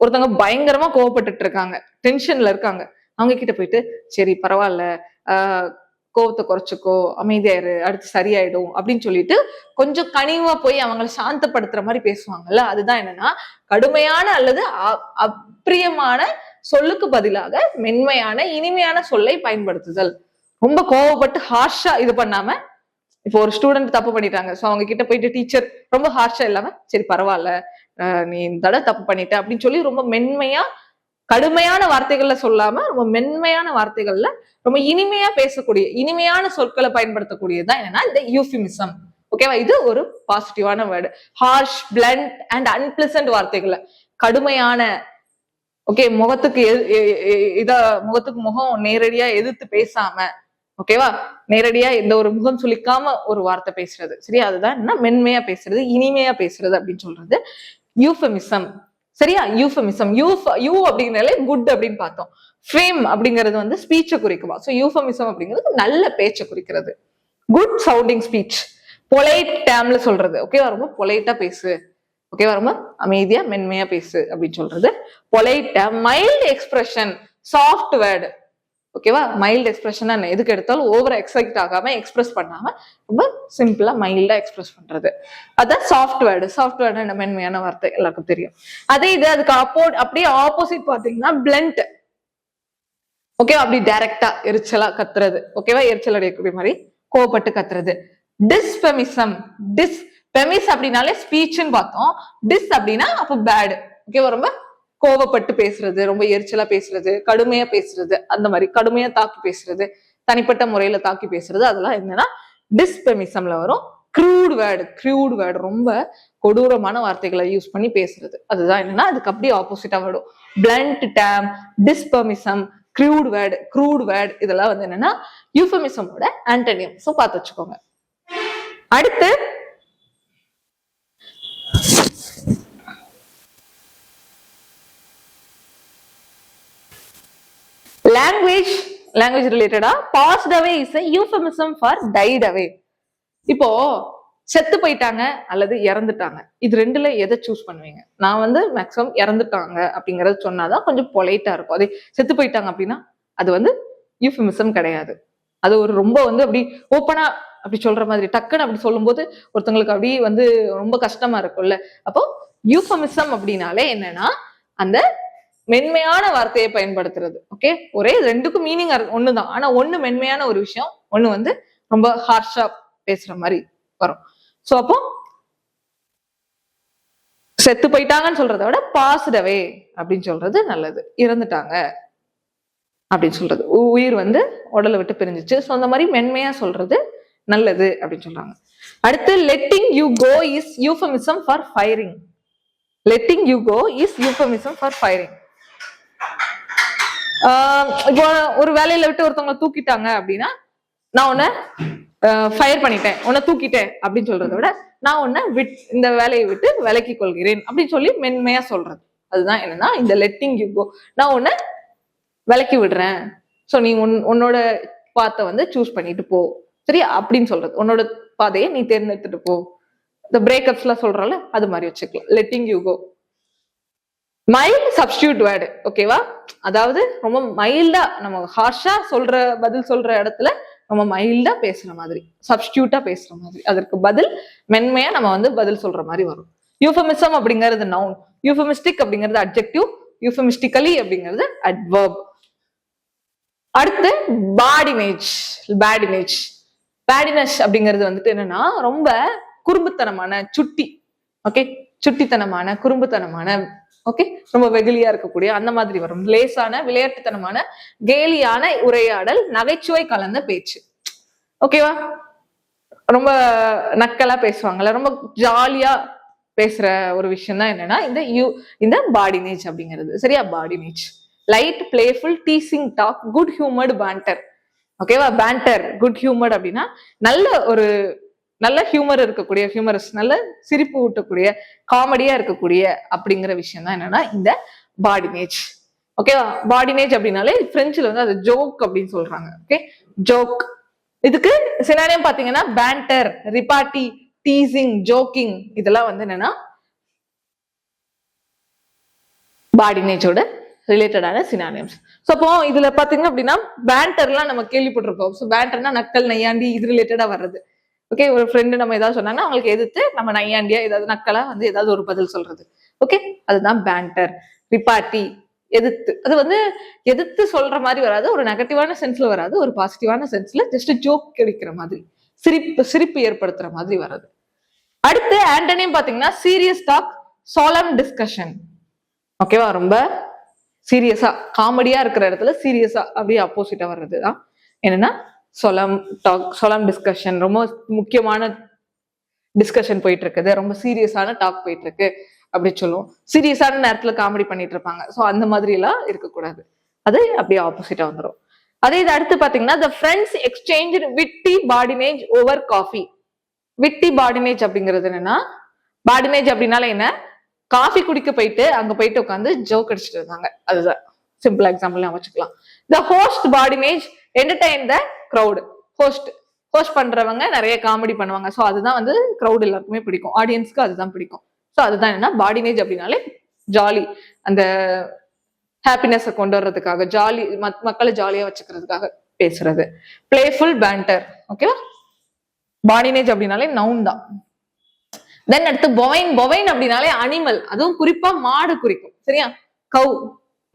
ஒருத்தவங்க பயங்கரமா கோவப்பட்டுட்டு இருக்காங்க, டென்ஷன்ல இருக்காங்க, அவங்க கிட்ட போயிட்டு சரி பரவாயில்ல, கோவத்தை குறைச்சிக்கோ, அமைதியாயிரு, அடுத்து சரியாயிடும் அப்படின்னு சொல்லிட்டு கொஞ்சம் கனிவா போய் அவங்களை சாந்தப்படுத்துற மாதிரி பேசுவாங்கல்ல. அதுதான் என்னன்னா கடுமையான அல்லது அப்பிரியமான சொல்லுக்கு பதிலாக மென்மையான இனிமையான சொல்லை பயன்படுத்துதல். ரொம்ப கோவப்பட்டு ஹார்ஷா இது பண்ணாம, இப்போ ஒரு ஸ்டூடெண்ட் தப்பு பண்ணிட்டாங்க, சோ அவங்க கிட்ட போயிட்டு டீச்சர் ரொம்ப ஹார்ஷா இல்லாம சரி பரவாயில்ல, நீ இந்த தடவை தப்பு பண்ணிட்ட அப்படின்னு சொல்லி ரொம்ப மென்மையா, கடுமையான வார்த்தைகள்ல சொல்லாம ரொம்ப மென்மையான வார்த்தைகள்ல ரொம்ப இனிமையா பேசக்கூடிய, இனிமையான சொற்களை பயன்படுத்தக்கூடியதுதான் என்னன்னா இந்த யூஃபிமிசம். ஓகேவா? இது ஒரு பாசிட்டிவான word. Harsh, blunt and unpleasant வார்த்தைகள்ல கடுமையான, ஓகே, முகத்துக்கு முகம் நேரடியா எதிர்த்து பேசாம, ஓகேவா, நேரடியா எந்த ஒரு முகம் சுளிக்காம ஒரு வார்த்தை பேசுறது. சரியா? அதுதான் என்ன மென்மையா பேசுறது, இனிமையா பேசுறது அப்படின்னு சொல்றது யூஃபமிசம். சரியா? யூஃபமிசம். யூ அப்படிங்கிறதுல குட் அப்படின்னு பார்த்தோம். ஃபேம் அப்படிங்கிறது வந்து ஸ்பீச்சை குறிக்குமா. ஸோ யூஃபமிசம் அப்படிங்கிறது நல்ல பேச்சை குறிக்கிறது, குட் சவுண்டிங் ஸ்பீச். பொலைட் டேம்ல சொல்றது. ஓகேவா? ரொம்ப பொலைட்டா பேசு, ஓகேவா, ரொம்ப அமைதியா மென்மையா பேசு அப்படின்னு சொல்றது polite term. Mild expression, soft word. ஓகேவா? மைல்டு எக்ஸ்பிரஷனா எதுக்கு எடுத்தாலும் ஓவரா எக்ஸைட் ஆகாம எக்ஸ்பிரஸ் பண்ணாம ரொம்ப சிம்பிளா மைல்டா எக்ஸ்பிரஸ் பண்றது. அதான் சாஃப்ட் வேர்டு. சாஃப்ட் வேர்டு என்ன மென்மையான வார்த்தை எல்லாருக்கும் தெரியும். அதே இது அதுக்கு அப்படியே ஆப்போசிட் பாத்தீங்கன்னா பிளண்ட். ஓகேவா? அப்படி டைரக்டா எரிச்சலா கத்துறது. ஓகேவா? எரிச்சல் அடையக்கூடிய மாதிரி கோவப்பட்டு கத்துறது. டிஸ்பெமிசம். பெமிஸ் அப்படின்னாலே ஸ்பீச்னு பார்த்தோம். டிஸ் அப்படின்னா அப்ப பேட். ஓகேவா? ரொம்ப கோவப்பட்டு பேசுறது, ரொம்ப எரிச்சலா பேசுறது, கடுமையா பேசுறது, அந்த மாதிரி கடுமையா தாக்கி பேசுறது, தனிப்பட்ட முறையில தாக்கி பேசுறது, அதெல்லாம் என்னன்னா டிஸ்பெமிசம்ல வரும். க்ரூட் வேர்டு ரொம்ப கொடூரமான வார்த்தைகளை யூஸ் பண்ணி பேசுறது, அதுதான் என்னன்னா அதுக்கு அப்படியே ஆப்போசிட்டா வரும். பிளண்ட் டேம், டிஸ்பெமிசம், க்ரூட் வேர்டு இதெல்லாம் வந்து என்னன்னா யூஃபமிசமோட ஆன்டனியம். சோ பார்த்து வச்சுக்கோங்க. அடுத்து லாங்குவேஜ் ரிலேட்டடா past away is a euphemism for died away. இப்போ செத்து போயிட்டாங்க அல்லது இறந்துட்டாங்க, இது ரெண்டுல எதை சூஸ் பண்ணுவீங்க? நான் வந்து மேக்ஸிமம் இறந்துட்டாங்க அப்படிங்கறது சொன்னாதான் கொஞ்சம் பொலைட்டா இருக்கும். அதே செத்து போயிட்டாங்க அப்படின்னா அது வந்து யூஃபெமிசம் கிடையாது. அது ஒரு ரொம்ப வந்து அப்படி ஓப்பனா அப்படி சொல்ற மாதிரி டக்குன்னு அப்படி சொல்லும் போது ஒருத்தங்களுக்கு அப்படி வந்து ரொம்ப கஷ்டமா இருக்கும்ல. அப்போ யூஃபெமிசம் அப்படின்னாலே என்னன்னா அந்த மென்மையான வார்த்தையை பயன்படுத்துறது. ஓகே, ஒரே ரெண்டுக்கும் மீனிங் ஒண்ணுதான். ஆனா ஒண்ணு மென்மையான ஒரு விஷயம், ஒண்ணு வந்து ரொம்ப ஹார்ஷா பேசுற மாதிரி வரும். சோ அப்போ செத்து போயிட்டாங்கன்னு சொல்றதை விட பாஸ்ட் அவே அப்படின்னு சொல்றது நல்லது. இறந்துட்டாங்க அப்படின்னு சொல்றது, உயிர் வந்து உடலை விட்டு பிரிஞ்சிச்சு. ஸோ அந்த மாதிரி மென்மையா சொல்றது நல்லது அப்படின்னு சொல்றாங்க. அடுத்து letting you go is euphemism for firing. Letting you go is euphemism for firing. இப்போ ஒரு வேலையில விட்டு ஒருத்தவங்க தூக்கிட்டாங்க அப்படின்னா நான் உன்னை ஃபயர் பண்ணிட்டேன், உன்னை தூக்கிட்டேன் அப்படின்னு சொல்றதை விட நான் உன்னை இந்த வேலையை விட்டு விலக்கி கொள்கிறேன் அப்படின்னு சொல்லி மென்மையா சொல்றது. அதுதான் என்னன்னா இந்த லெட்டிங் யூ கோ. நான் உன்னை விலக்கி விடுறேன், ஸோ நீ உன்னோட பாத்தை வந்து சூஸ் பண்ணிட்டு போ, சரியா அப்படின்னு சொல்றது. உன்னோட பாதையை நீ தேர்ந்தெடுத்துட்டு போ. இந்த பிரேக்கப்ஸ் எல்லாம் சொல்றோம்ல, அது மாதிரி வச்சுக்கலாம். Letting you go. Mild substitute word. ஓகேவா? அதாவது ரொம்ப மைல்டா, நம்ம ஹார்ஷா பதில் சொல்ற இடத்துல நம்ம மைல்டா பேசுற மாதிரி, சப்ஸ்டியூட்டா பேசுற மாதிரி, அதற்கு பதில் மென்மையா நம்ம வந்து பதில் சொல்ற மாதிரி வரும். யூஃபெமிசம் அப்படிங்கிறது நவுன், யூஃபெமிஸ்டிக் அப்படிங்கிறது அட்ஜெக்டிவ், யூஃபெமிஸ்டிக்கலி அப்படிங்கிறது அட்வர்ப். அடுத்து பேடினஸ் அப்படிங்கிறது வந்துட்டு என்னன்னா ரொம்ப குறும்புத்தனமான, சுட்டித்தனமான, குறும்புத்தனமான, ஓகே, ரொம்ப வெகுளியா இருக்கக்கூடிய அந்த மாதிரி வரும். லேசான, விளையாட்டுத்தனமான, கேலியான உரையாடல், நகைச்சுவை கலந்த பேச்சு. ஓகேவா? ரொம்ப நக்கலா பேசுவாங்கல்ல, ரொம்ப ஜாலியா பேசுற ஒரு விஷயம் தான் என்னன்னா இந்த பாடினேஜ் அப்படிங்கிறது. சரியா? Badinage light, playful, teasing talk, good humoured banter. ஓகேவா? பேண்டர், குட் ஹியூமர்டு அப்படின்னா நல்ல ஹியூமர் இருக்கக்கூடிய, ஹியூமரஸ், நல்ல சிரிப்பு ஊட்டக்கூடிய, காமெடியா இருக்கக்கூடிய அப்படிங்கிற விஷயம் தான் என்னன்னா இந்த பாடினேஜ். ஓகேவா? பாடினேஜ் அப்படின்னாலே பிரெஞ்சுல வந்து அது ஜோக் அப்படின்னு சொல்றாங்க. Okay, joke. இதுக்கு சினானியம் பாத்தீங்கன்னா பேண்டர், ரிபாட்டி, டீசிங், ஜோக்கிங், இதெல்லாம் வந்து என்னன்னா பாடினேஜோட ரிலேட்டடான சினானியம்ஸ். ஸோ அப்போ இதுல பாத்தீங்க அப்படின்னா பேண்டர்லாம் நம்ம கேள்விப்பட்டிருக்கோம். ஸோ பேண்டர்னா நக்கல், நையாண்டி, இது ரிலேட்டடா வர்றது. ஓகே, ஒரு ஃப்ரெண்டு நம்ம ஏதாவது சொன்னாங்கன்னா அவங்களுக்கு எதிர்த்து நம்ம நையாண்டியா ஏதாவது நக்கலா வந்து ஏதாவது ஒரு பதில் சொல்றது. ஓகே, அதுதான் பேண்டர். ரிபாட்டி, எதிர்த்து. அது வந்து எதிர்த்து சொல்ற மாதிரி வராது, ஒரு நெகட்டிவான சென்ஸ்ல வராது, ஒரு பாசிட்டிவான சென்ஸ்ல ஜஸ்ட் ஜோக் கிடைக்கிற மாதிரி, சிரிப்பு ஏற்படுத்துற மாதிரி வர்றது. அடுத்து ஆண்டனியம் பாத்தீங்கன்னா சீரியஸ் டாக், சோலம் டிஸ்கஷன். ஓகேவா? ரொம்ப சீரியஸா, காமெடியா இருக்கிற இடத்துல சீரியஸா அப்படியே ஆப்போசிட்டா வர்றதுதான் என்னன்னா சொலம் டிஸ்கஷன். ரொம்ப முக்கியமான டிஸ்கஷன் போயிட்டு இருக்குது, ரொம்ப சீரியஸான டாக் போயிட்டு இருக்கு அப்படி சொல்லுவோம். சீரியஸான நேரத்துல காமெடி பண்ணிட்டு இருப்பாங்க. ஸோ அந்த மாதிரி எல்லாம் இருக்கக்கூடாது, அது அப்படியே ஆப்போசிட்டா வந்துடும். அதே இது அடுத்து பாத்தீங்கன்னா the friends exchanged witty badinage over coffee. விட்டி பாடினேஜ் அப்படிங்கிறது என்னன்னா, பாடினேஜ் அப்படின்னால என்ன, காஃபி குடிக்க போயிட்டு அங்க போயிட்டு உட்காந்து ஜோக் அடிச்சுட்டு இருந்தாங்க. அதுதான் சிம்பிள் எக்ஸாம்பிள் நான் வச்சுக்கலாம். The host badinage entertain the crowd. Host பண்றவங்க நிறைய காமெடி பண்ணுவாங்க. ஸோ அதுதான் வந்து கிரௌட் எல்லாருக்குமே பிடிக்கும், ஆடியன்ஸ்க்கு அதுதான் பிடிக்கும். ஸோ அதுதான் என்ன பாடினேஜ் அப்படின்னாலே ஜாலி, அந்த ஹாப்பினஸை கொண்டு வர்றதுக்காக, ஜாலி மக்களை ஜாலியா வச்சுக்கிறதுக்காக பேசுறது. Playful panther. ஓகேவா? பாடினேஜ் அப்படின்னாலே நவுன் தான். தென் அடுத்து பொவைன். பொவைன் அப்படின்னாலே அனிமல், அதுவும் குறிப்பா மாடு குறிக்கும். சரியா? கவ்,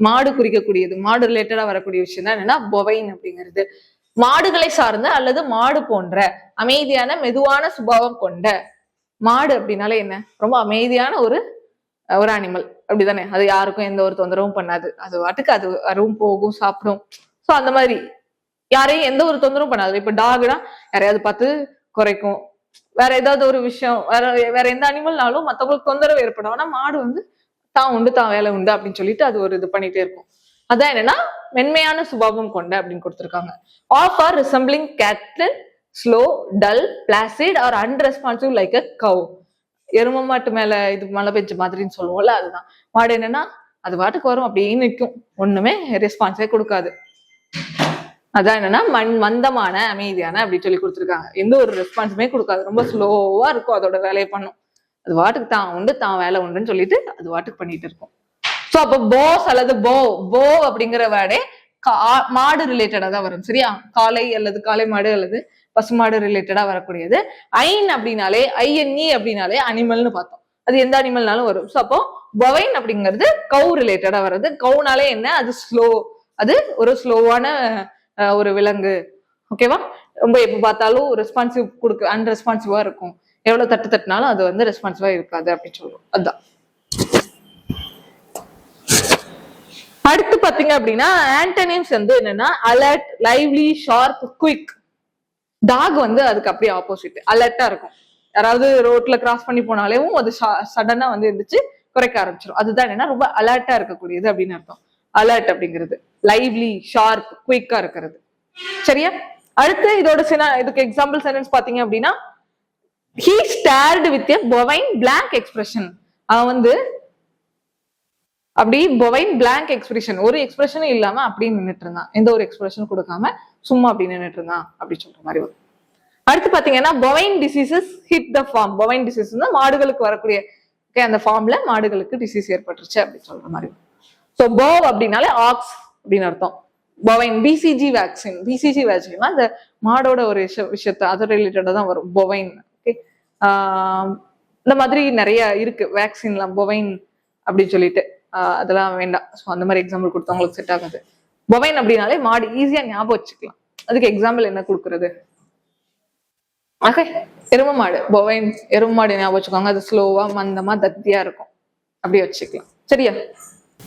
மாடு குறிக்கக்கூடியது, மாடு ரிலேட்டடா வரக்கூடிய விஷயம் தான் என்னன்னா பொவைன் அப்படிங்கிறது. மாடுகளை சார்ந்த அல்லது மாடு போன்ற அமைதியான மெதுவான சுபாவம் கொண்ட. மாடு அப்படின்னாலே என்ன? ரொம்ப அமைதியான ஒரு அனிமல், அப்படிதானே? அது யாருக்கும் எந்த ஒரு தொந்தரவும் பண்ணாது, அது வாட்டுக்கு அது வரும் போகும் சாப்பிடும். சோ அந்த மாதிரி யாரையும் எந்த ஒரு தொந்தரவும் பண்ணாது. இப்ப டாக்னா யாரையாவது பார்த்து குறைக்கும், வேற ஏதாவது ஒரு விஷயம், வேற எந்த அனிமல்னாலும் மத்தவங்களுக்கு தொந்தரவு ஏற்படும். ஆனா மாடு வந்து தான் உண்டு தான் வேலை உண்டு அப்படின்னு சொல்லிட்டு அது ஒரு இது பண்ணிட்டே இருக்கும். அதான் என்னன்னா மென்மையான சுபாவம் கொண்ட அப்படின்னு கொடுத்திருக்காங்க. Of or resembling cattle, slow, dull, placid or unresponsive like a cow. எரும மாட்டு மேல இது மழை பெஞ்ச மாதிரின்னு சொல்லுவோம்ல, அதுதான். மாடு என்னன்னா அது பாட்டுக்கு வரும், அப்படியே நிற்கும், ஒண்ணுமே ரெஸ்பான்ஸே கொடுக்காது. அதான் என்னன்னா மந்தமான அமைதியான அப்படி சொல்லி கொடுத்துருக்காங்க. எந்த ஒரு ரெஸ்பான்ஸுமே கொடுக்காது, ரொம்ப ஸ்லோவா இருக்கும், அதோட வேலையை பண்ணும். அது வாட்டுக்கு தான் உண்டு தான் வேலை உண்டுன்னு சொல்லிட்டு அது வாட்டுக்கு பண்ணிட்டு இருக்கும். சோ அப்போ போஸ் அல்லது போ அப்படிங்கிற வேர்டே மாடு ரிலேட்டடா தான் வரும். சரியா? காளை அல்லது காளை மாடு அல்லது பசுமாடு ரிலேட்டடா வரக்கூடியது. ஐன் அப்படின்னாலே ஐஎன்இ அப்படின்னாலே அனிமல்னு பார்த்தோம், அது எந்த அனிமல்னாலும் வரும். சோ அப்போ பொவைன் அப்படிங்கிறது கவு ரிலேட்டடா வர்றது. கவுனாலே என்ன? அது ஸ்லோ, அது ஒரு ஸ்லோவான ஒரு விலங்கு. ஓகேவா? ரொம்ப எப்ப பார்த்தாலும் ரெஸ்பான்சிவ் கொடுக்க அன்ரெஸ்பான்சிவா இருக்கும், எவ்வளவு தட்டுனாலும் அது வந்து ரெஸ்பான்சிவா இருக்காது அப்படின்னு சொல்லுவோம். அதுதான். அடுத்து பாத்தீங்க அப்படின்னா ஆன்டனிம்ஸ் வந்து என்னன்னா அலர்ட், லைவ்லி, ஷார்ப், குயிக். டாக் வந்து அதுக்கு அப்படியே ஆப்போசிட், அலர்ட்டா இருக்கும். யாராவது ரோட்ல கிராஸ் பண்ணி போனாலேயும் அது சடனா வந்து இருந்துச்சு குறைக்க ஆரம்பிச்சிடும். அதுதான் என்னன்னா ரொம்ப அலர்ட்டா இருக்கக்கூடியது அப்படின்னு அர்த்தம். அலர்ட் அப்படிங்கிறது லைவ்லி, ஷார்ப், குயிக்கா இருக்கிறது. சரியா? அடுத்து இதோட இதுக்கு எக்ஸாம்பிள் சென்டென்ஸ் பாத்தீங்க அப்படின்னா he stared with a bovine blank expression. அவன் வந்து அப்படி bovine blank expression, ஒரு எக்ஸ்பிரஷனும் இல்லாம அப்படியே நின்றுட்டு இருந்தான், எந்த ஒரு எக்ஸ்பிரஷனும் கொடுக்காம சும்மா அப்படி நின்றுட்டு இருந்தான் அப்படி சொல்ற மாதிரி வரும். அடுத்து பாத்தீங்கன்னா bovine diseases hit the farm. bovine disease மாடுகளுக்கு வரக்கூடிய அந்த ஃபார்ம்ல மாடுகளுக்கு டிசீஸ் ஏற்பட்டுருச்சு அப்படின்னு சொல்ற மாதிரி. ஸோ போவ் அப்படின்னாலே ஆக்ஸ் அப்படின்னு அர்த்தம். Bovine, BCG vaccine. பிசிஜி வேக்சின்னா அந்த மாடோட ஒரு விஷயத்த அது ரிலேட்டடா தான் வரும் பொவைன். ஓகே, இந்த மாதிரி நிறைய இருக்கு வேக்சின்லாம் பொவைன் அப்படின்னு சொல்லிட்டு, அதெல்லாம் வேண்டாம். ஸோ அந்த மாதிரி எக்ஸாம்பிள் கொடுத்தவங்களுக்கு செட் ஆகாது. பொவைன் அப்படின்னாலே மாடு, ஈஸியா ஞாபகம் வச்சுக்கலாம். அதுக்கு எக்ஸாம்பிள் என்ன கொடுக்கறது? ஓகே, எரும மாடு, பொவைன் எரும மாடு ஞாபகம் வச்சுக்கோங்க. அது ஸ்லோவா மந்தமா தத்தியா இருக்கும், அப்படி வச்சுக்கலாம். சரியா?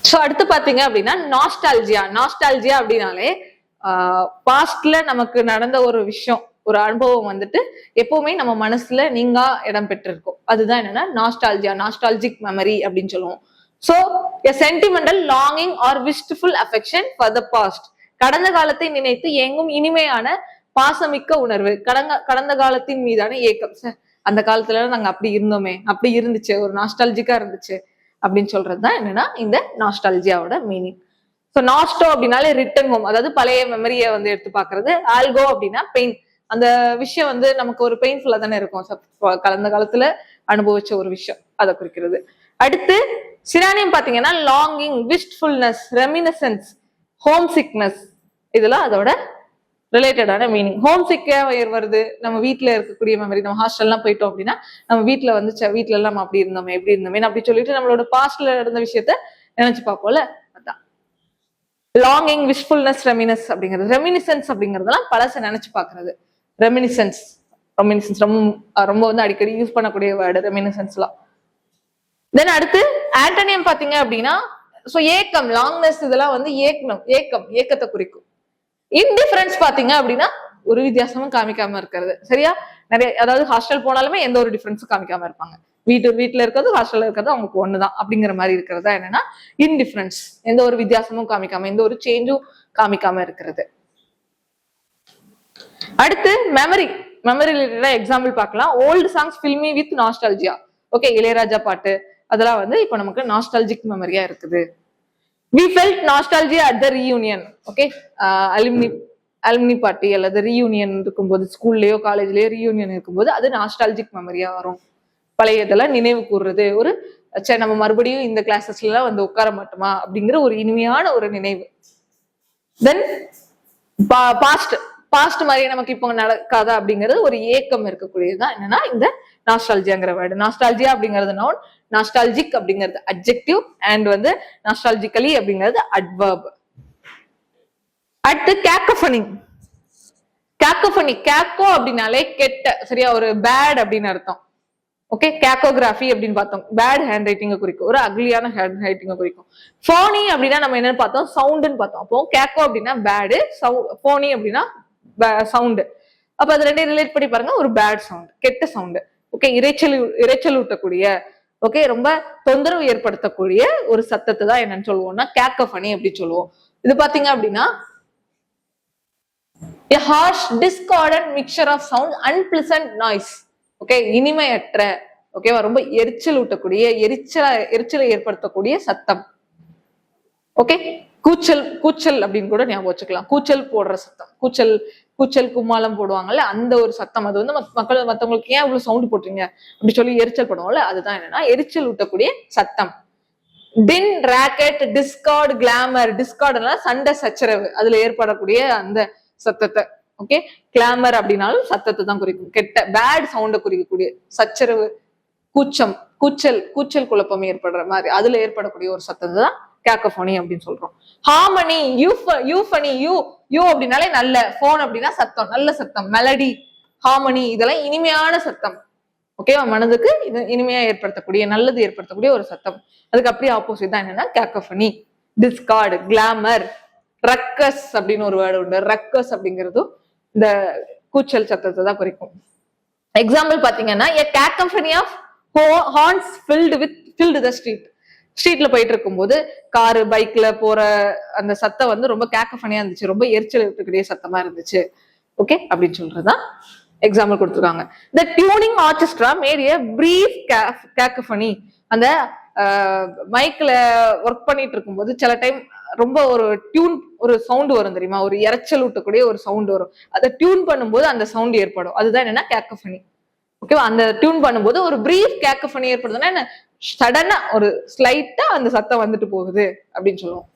சோ அடுத்து பாத்தீங்க அப்படின்னா நாஸ்டால்ஜியா. நாஸ்டால்ஜியா அப்படின்னாலே பாஸ்ட்ல நமக்கு நடந்த ஒரு விஷயம், ஒரு அனுபவம் வந்துட்டு எப்பவுமே நம்ம மனசுல நீங்கா இடம் பெற்றிருக்கும். அதுதான் என்னன்னா நாஸ்டால்ஜியா, நாஸ்டால்ஜிக் மெமரி அப்படின்னு சொல்லுவோம். So a sentimental longing or wistful affection for the past. கடந்த காலத்தை நினைத்து ஏங்கும் இனிமையான பாசமிக்க உணர்வு, கடந்த காலத்தின் மீதான ஏக்கம். அந்த காலத்துல நாங்க அப்படி இருந்தோமே, அப்படி இருந்துச்சு, ஒரு நாஸ்டால்ஜிக்கா இருந்துச்சு அப்படின்னு சொல்றதுதான் என்னன்னா இந்த நாஸ்டால்ஜியாவோட மீனிங். ஸோ நாஸ்டோ அப்படின்னாலே ரிட்டன் ஹோம், அதாவது பழைய மெமரியை வந்து எடுத்து பாக்குறது. ஆல்கோ அப்படின்னா பெயின், அந்த விஷயம் வந்து நமக்கு ஒரு பெயின்ஃபுல்லா தானே இருக்கும், கடந்த காலத்துல அனுபவிச்ச ஒரு விஷயம், அதை குறிக்கிறது. அடுத்து சினானியம் பாத்தீங்கன்னா லாங்கிங், விஷ்ட்ஃபுல்னஸ், ரெமினிசன்ஸ், ஹோம் சிக்னஸ், இதெல்லாம் அதோட ரிலேட்டடான மீனிங். ஹோம் சிக்கா வருது, நம்ம வீட்டுல இருக்கக்கூடிய மெமரி. நம்ம ஹாஸ்டல்லாம் போயிட்டோம் அப்படின்னா நம்ம வீட்டுல வந்து வீட்டுல எல்லாம் நம்ம அப்படி இருந்தோமே எப்படி இருந்தோமே அப்படி சொல்லிட்டு நம்மளோட பாஸ்ட்ல நடந்த விஷயத்த நினைச்சு பார்ப்போம்ல, அதான் லாங்கிங், விஷ்ஃபுல்னஸ், ரெமினஸ் அப்படிங்கிறது. ரெமினிசன்ஸ் அப்படிங்கிறதுலாம் பழச நினைச்சு பாக்குறது. ரெமினிசன்ஸ் ரொம்ப வந்து அடிக்கடி யூஸ் பண்ணக்கூடிய வேர்டு ரெமினிசன்ஸ்லாம். தென் அடுத்து ஆண்டனியம் பாத்தீங்க அப்படின்னா ஏக்கம், லாங்னஸ், இதெல்லாம் வந்து ஏக்கத்தை குறிக்கும். இன்டிஃபரன்ஸ் பாத்தீங்க அப்படின்னா ஒரு வித்தியாசமும் காமிக்காம இருக்கிறது. சரியா? நிறைய, அதாவது ஹாஸ்டல் போனாலுமே எந்த ஒரு டிஃபரன்ஸும் காமிக்காம இருப்பாங்க. வீட்டுல இருக்கிறது ஹாஸ்டல்ல இருக்கிறது அவங்களுக்கு ஒண்ணுதான் அப்படிங்கிற மாதிரி இருக்கிறதா என்னன்னா இன்டிஃபரன்ஸ். எந்த ஒரு வித்தியாசமும் காமிக்காம, எந்த ஒரு சேஞ்சும் காமிக்காம இருக்கிறது. அடுத்து மெமரி ரிலேட்டடா எக்ஸாம்பிள் பார்க்கலாம். Old songs fill me with nostalgia. Okay, Ilaiyaraaja பாட்டு அதெல்லாம் வந்து இப்ப நமக்கு நாஸ்டால்ஜிக் மெமரியா இருக்குது. We felt nostalgia at the reunion. Okay, alumni party அல்லது ரீயூனியன் இருக்கும்போது, ஸ்கூல்லயோ காலேஜ்லயோ ரீயூனியன் இருக்கும்போது அது நாஸ்டால்ஜிக் மெமரியா வரும். பழைய இதெல்லாம் நினைவு கூறுறது, ஒரு சரி நம்ம மறுபடியும் இந்த கிளாஸஸ்ல எல்லாம் வந்து உட்கார மாட்டோமா அப்படிங்கிற ஒரு இனிமையான ஒரு நினைவு. தென் பாஸ்ட் மாதிரியே நமக்கு இப்போ நடக்காதா அப்படிங்கிறது ஒரு ஏக்கம் இருக்கக்கூடியதுதான் என்னன்னா இந்த நாஸ்டால்ஜியாங்கிற வேர்டு. நாஸ்டால்ஜியா அப்படிங்கிறது நவுன், நாஸ்டால்ஜிக் அப்படிங்கிறது அட்ஜெக்டிவ், அண்ட் வந்து நாஸ்டால்ஜிக்கலி அப்படிங்கிறது அட்வர்ப். அடுத்து கேக்கோஃபனி. கேக்கோஃபனி, கேக்கோ அப்படின்னாலே கெட்ட, சரியா, ஒரு பேட் அப்படின்னு அர்த்தம். ஓகே, கேக்கோகிராஃபி அப்படின்னு பார்த்தோம், பேட் ஹேண்ட் ரைட்டிங்க குறிக்கும், ஒரு அக்லியான ஹேண்ட் ரைட்டிங்க குறிக்கும். ஃபோனி அப்படின்னா நம்ம என்னன்னு பார்த்தோம், சவுண்டுன்னு பார்த்தோம். அப்போ கேக்கோ அப்படின்னா பேடு, ஃபோனி அப்படின்னா சவுண்டு. அப்ப அது ரெண்டையும் ரிலேட் பண்ணி பாருங்க, ஒரு பேட் சவுண்ட், கெட்ட சவுண்டு. ஓகே, இறைச்சல் ஊட்டக்கூடிய, ஓகே, ரொம்ப தொந்தரவு ஏற்படுத்தக்கூடிய ஒரு சத்தத்தை தான் என்னன்னு சொல்லுவோம்னா கேக்கோஃபனி அப்படி சொல்லுவோம். இது பாத்தீங்க அப்படின்னா a harsh discordant mixture of sound, unpleasant noise. Okay, இனிமையற்ற, ஓகேவா, ரொம்ப எரிச்சல் ஊட்டக்கூடிய, எரிச்சலை ஏற்படுத்தக்கூடிய சத்தம். ஓகே, கூச்சல் அப்படின்னு கூட ஞாபகம் வச்சுக்கலாம். கூச்சல் போடுற சத்தம், கூச்சல் கும்மாளம் போடுவாங்கல்ல, அந்த ஒரு சத்தம். அது வந்து மத்தவங்களுக்கு ஏன் இவ்வளவு சவுண்ட் போட்டுறீங்க அப்படி சொல்லி எரிச்சல் பண்ணுவோம்ல, அதுதான் என்னன்னா எரிச்சல் ஊட்டக்கூடிய சத்தம். டின், ராக்கெட், டிஸ்கார்ட், கிளாமர். டிஸ்கார்ட்னா சண்டை சச்சரவு, அதுல ஏற்படக்கூடிய அந்த சத்தத்தை. ஓகே, கிளாமர் அப்படின்னாலும் சத்தத்தை தான் குறிக்கும், கெட்ட பேட் சவுண்டை குறிக்கக்கூடிய, சச்சரவு, கூச்சல் குழப்பம் ஏற்படுற மாதிரி அதுல ஏற்படக்கூடிய ஒரு சத்தத்தை தான் கேக்கோஃபனி அப்படின்னு சொல்றோம். ஹார்மனி, யூஃபனி, யூ அப்படின்னாலே நல்ல, போன் அப்படின்னா சத்தம், நல்ல சத்தம், மெலடி, ஹார்மனி இதெல்லாம் இனிமையான சத்தம். ஓகேவா, மனதுக்கு இது இனிமையா ஏற்படுத்தக்கூடிய, நல்லது ஏற்படுத்தக்கூடிய ஒரு சத்தம். அதுக்கு அப்படியே ஆப்போசிட் தான் என்னன்னா கேக்கோஃபனி. டிஸ்கார்ட், கிளாமர், ரக்கஸ் அப்படின்னு ஒரு வேர்டு உண்டு. ரக்கஸ் அப்படிங்கிறதும் இந்த கூச்சல் சத்தத்தை தான் குறிக்கும். எக்ஸாம்பிள் பாத்தீங்கன்னா a cacophony of horns filled the street. ஸ்ட்ரீட்ல போயிட்டு இருக்கும்போது காரு பைக்ல போற அந்த சத்தம் வந்து ரொம்ப கேக்கோஃபனியா இருந்துச்சு, ரொம்ப எரிச்சல் இருக்கக்கூடிய சத்தமா இருந்துச்சு. ஓகே, அப்படின்னு சொல்றதுதான் எக்ஸாம்பிள் கொடுத்துருக்காங்க. the tuning orchestra made a brief cacophony. அந்த மைக்ல ஒர்க் பண்ணிட்டு இருக்கும்போது சில டைம் ரொம்ப ஒரு சவுண்ட் வரும் தெரியுமா, ஒரு இறைச்சல் ஊட்டக்கூடிய ஒரு சவுண்ட் வரும். அதை டியூன் பண்ணும்போது அந்த சவுண்ட் ஏற்படும், அதுதான் என்னன்னா கேக்கோஃபனி. ஓகேவா, அந்த டியூன் பண்ணும்போது ஒரு பிரீஃப் கேக்கோஃபனி ஏற்படுதுன்னா என்ன, சடனா ஒரு ஸ்லைட்டா அந்த சத்தம் வந்துட்டு போகுது அப்படின்னு சொல்லுவோம்.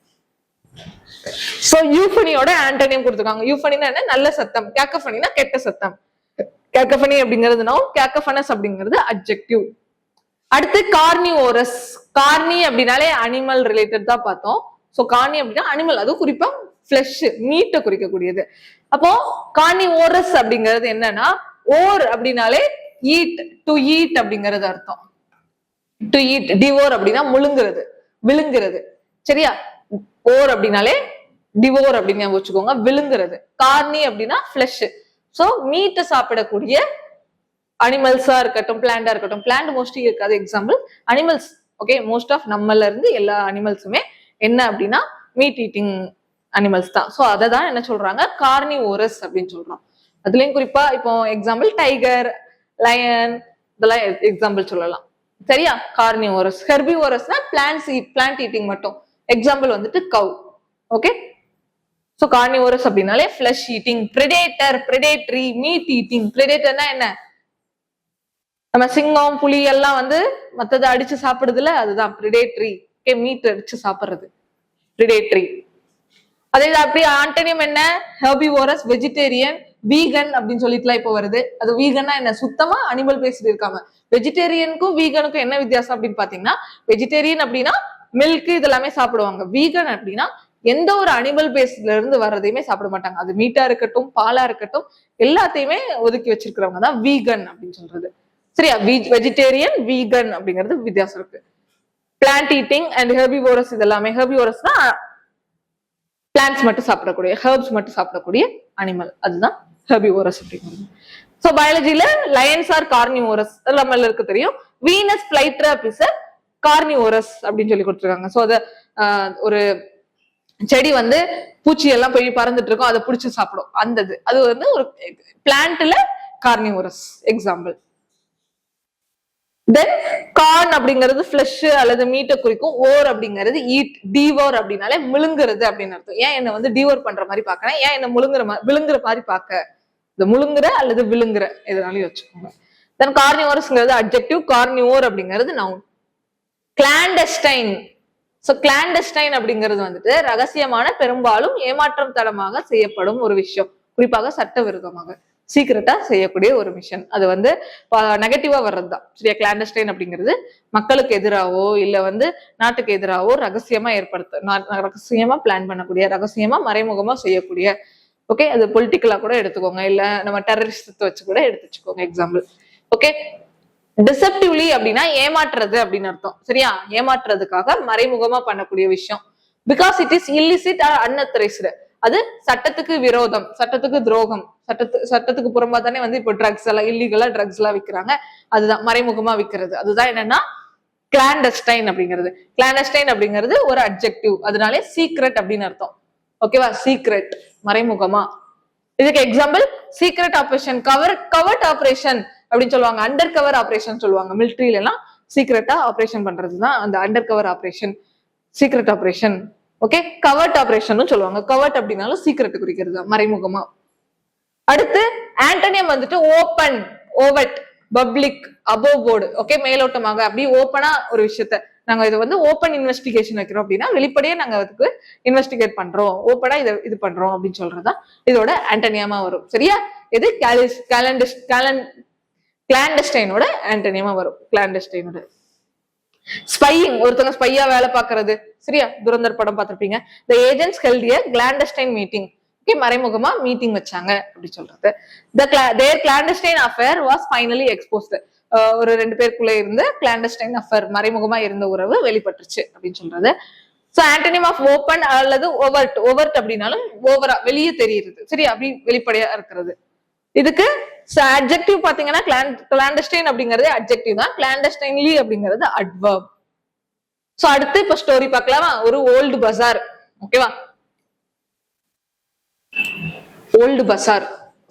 சோ யூஃபனியோட ஆண்டோனியம் கொடுத்துருக்காங்க. யூஃபனினா என்ன, நல்ல சத்தம். கேக்கோஃபனினா கெட்ட சத்தம். கேக்கோஃபனி அப்படிங்கிறது நவுன், கேக்கோஃபனஸ் அப்படிங்கிறது அட்ஜெக்டிவ். அடுத்து கார்னிவோரஸ். கார்னி அப்படின்னாலே அனிமல் ரிலேட்டட் தான் பார்த்தோம். சோ கார்னி அப்படின்னா அனிமல், அதுவும் குறிப்பா ஃபிளஷ், மீட்டை குறிக்கக்கூடியது. அப்போ கார்னிவோரஸ் அப்படிங்கிறது என்னன்னா, ஓர் அப்படின்னாலே ஈட், டு ஈட் அப்படிங்கிறது அர்த்தம். டு ஈட், டிவோர் அப்படின்னா முழுங்குறது, விழுங்குறது. சரியா, ஓர் அப்படின்னாலே டிவோர் அப்படின்னு வச்சுக்கோங்க, விழுங்குறது. கார்னி அப்படின்னா ஃபிளஷ். சோ மீட்டை சாப்பிடக்கூடிய அனிமல்ஸா இருக்கட்டும், பிளான்டா இருக்கட்டும். பிளான்ட் மோஸ்ட்லி இருக்காது, example animals. Okay, most of நம்மள இருந்து எல்லா அனிமல்ஸுமே என்ன அப்படின்னா மீட் ஈட்டிங் அனிமல்ஸ் தான். சோ அதை தான் என்ன சொல்றாங்க, கார்னிவோரஸ் அப்படின்னு சொல்றோம். அதுலயும் குறிப்பா இப்போ எக்ஸாம்பிள் டைகர், லயன் இதெல்லாம் எக்ஸாம்பிள் சொல்லலாம். சரியா, கார்னிவோரஸ். ஹெர்பிவோரஸ்னா பிளான்ட் ஈட்டிங் மட்டும். எக்ஸாம்பிள் வந்துட்டு கவ். ஓகே, சோ கார்னிவோரஸ் அப்படின்னாலே flesh eating. Predator, predatory, meat eating. பிரெடேட்டர்னா என்ன, நம்ம சிங்கம் புலி எல்லாம் வந்து மத்ததை அடிச்சு சாப்பிடுதுல, அதுதான் பிரெடேட்டரி. மீட் அடிச்சு சாப்பிடுறது பிரெடேட்டரி. அதே அப்படியே ஆண்டோனியம் என்ன, ஹெர்பிவோரஸ், வெஜிடேரியன், வீகன் அப்படின்னு சொல்லிட்டுலாம் இப்போ வருது. அது வீகன்னா என்ன, சுத்தமா அனிமல் பேஸ்ட் இருக்காம. வெஜிடேரியனுக்கும் வீகனுக்கும் என்ன வித்தியாசம் அப்படின்னு பாத்தீங்கன்னா, வெஜிடேரியன் அப்படின்னா மில்க் இதெல்லாமே சாப்பிடுவாங்க. வீகன் அப்படின்னா எந்த ஒரு அனிமல் பேஸ்ட்ல இருந்து வர்றதையுமே சாப்பிட மாட்டாங்க. அது மீட்டா இருக்கட்டும், பாலா இருக்கட்டும், எல்லாத்தையுமே ஒதுக்கி வச்சிருக்கிறவங்க தான் வீகன் அப்படின்னு சொல்றது. சரியா, வெஜிடேரியன், வீகன் அப்படிங்கிறது வித்தியாசம் இருக்கு. பிளான்ட் ஈட்டிங் அண்ட் ஹெர்பிவோரஸ் இதெல்லாமே. ஹெர்பிவோரஸ்னா பிளான்ட்ஸ் மட்டும் சாப்பிடக்கூடிய, ஹெர்ப்ஸ் மட்டும் சாப்பிடக்கூடிய அனிமல், அதுதான் ஹெர்பிவோரஸ் அப்படிங்கிறது. சோ பயாலஜில லயன்ஸ் ஆர் கார்னிவோரஸ் நம்மள இருக்கு தெரியும். வீனஸ் ஃபிளைட்ராப் இஸ் கார்னிவோரஸ் அப்படின்னு சொல்லி கொடுத்துருக்காங்க. சோ அத ஒரு செடி வந்து பூச்சி எல்லாம் போய் பறந்துட்டு இருக்கும், அதை பிடிச்சி சாப்பிடும். அது வந்து ஒரு பிளான்ட்ல கார்னிவோரஸ் எக்ஸாம்பிள். தென் கார்ன் அப்படிங்கிறது ஃபிளஷ் அல்லது மீட்டை குறிக்கும். ஓர் அப்படிங்கிறது ஈட், டிவோர் அப்படின்னாலே முழுங்குறது அப்படின்னு அர்த்தம். ஏன் என்ன வந்து டிவோர் பண்ற மாதிரி பாக்கிறேன், ஏன் என்ன விழுங்குற மாதிரி பாக்க, இந்த முழுங்குற அல்லது விழுங்குற எதனாலையும் வச்சுக்கோங்க. தென் கார்னிவோரஸ்ங்கிறது அட்ஜெக்டிவ், கார்னிவோர் அப்படிங்கிறது நவுன். கிளாண்டஸ்டைன். சோ கிளாண்டஸ்டைன் அப்படிங்கிறது வந்துட்டு ரகசியமான, பெரும்பாலும் ஏமாற்றம் தரமாக செய்யப்படும் ஒரு விஷயம், குறிப்பாக சட்டவிரோதமாக சீக்கிரட்டா செய்யக்கூடிய ஒரு மிஷன். அது வந்து நெகட்டிவா வர்றதுதான் சரியா. கிளாண்டஸ்டைன் அப்படிங்கிறது மக்களுக்கு எதிராவோ இல்ல வந்து நாட்டுக்கு எதிராவோ ரகசியமா ரகசியமா பிளான் பண்ணக்கூடிய, ரகசியமா மறைமுகமா செய்யக்கூடிய. ஓகே, அது பொலிட்டிக்கலா கூட எடுத்துக்கோங்க, இல்ல நம்ம டெரரிஸ்ட் வச்சு கூட எடுத்து வச்சுக்கோங்க எக்ஸாம்பிள். ஓகே, டிசெப்டிவ்லி அப்படின்னா ஏமாற்றுறது அப்படின்னு அர்த்தம் சரியா. ஏமாற்றுறதுக்காக மறைமுகமா பண்ணக்கூடிய விஷயம். Because it is illicit or unauthorised, அது சட்டத்துக்கு விரோதம், சட்டத்துக்கு துரோகம், சட்டத்துக்கு புறம்பா தானே வந்து இப்போ ட்ரக்ஸ் எல்லாம் இல்லீகலா ட்ரக்ஸ் எல்லாம் விற்கிறாங்க. அதுதான் மறைமுகமா விற்கிறது. அதுதான் என்னன்னா கிளாண்டஸ்டைன் அப்படிங்கிறது. கிளாண்டஸ்டைன் அப்படிங்கிறது ஒரு அட்ஜெக்டிவ், அதனாலே சீக்ரெட் அப்படின்னு அர்த்தம். ஓகேவா, சீக்ரெட் மறைமுகமா. இதுக்கு example secret operation, covert operation அப்படின்னு சொல்லுவாங்க, அண்டர் கவர் ஆபரேஷன் சொல்லுவாங்க. மிலிட்ரியில எல்லாம் சீக்ரெட்டா ஆபரேஷன் பண்றதுதான் அந்த under cover operation, secret operation. Okay, covert operation சொல்லுவாங்க. கவர்ட் அப்படின்னாலும் சீக்ரெட் குறிக்கிறது மறைமுகமா. அடுத்து ஆண்டனியம் வந்துட்டு open, overt, public, above board. Okay, மேலோட்டமாக அப்படி ஓப்பனா ஒரு விஷயத்த நாங்க இது வந்து ஓப்பன் இன்வெஸ்டிகேஷன் வைக்கிறோம் அப்படின்னா வெளிப்படையே நாங்க அதுக்கு இன்வெஸ்டிகேட் பண்றோம், ஓப்பனா இது பண்றோம் அப்படின்னு சொல்றதுதான் இதோட ஆண்டனியமா வரும் சரியா. இது கிளாண்டஸ்டைனோட ஆண்டனியமா வரும். கிளாண்டஸ்டைனோட ஸ்பையிங், ஒருத்தவங்க ஸ்பையா வேலை பாக்குறது சரியா. துரந்தர் படம் பார்த்திருப்பீங்க. The agents held a clandestine meeting. Okay, மறைமுகமா மீட்டிங் வச்சாங்க அப்படி சொல்றது. Their clandestine affair was finally exposed. ஒரு 2 பேருக்குள்ள இருந்த கிளாண்டஸ்டைன் அஃபேர், மறைமுகமா இருந்த உறவு வெளிப்பட்டுருச்சு அப்படின்னு சொல்றது. சோ ஆண்டனியம் ஆஃப் ஓப்பன் அல்லது ஓவர்ட். ஓவர்ட் அப்படின்னாலும் ஓவரா வெளியே தெரியுது சரியா, அப்படி வெளிப்படையா இருக்கிறது. இதுக்கு அட்ஜெக்டிவ் பாத்தீங்கன்னா கிளாண்டஸ்டைன் அப்படிங்கிறது அட்ஜெக்டிவ் தான், கிளாண்டஸ்டைன்லி அப்படிங்கிறது அட்வர்ப். சோ அடுத்து இப்ப ஸ்டோரி பார்க்கலாமா. ஒரு ஓல்டு பசார். ஓகேவா, ஓல்டு பசார்.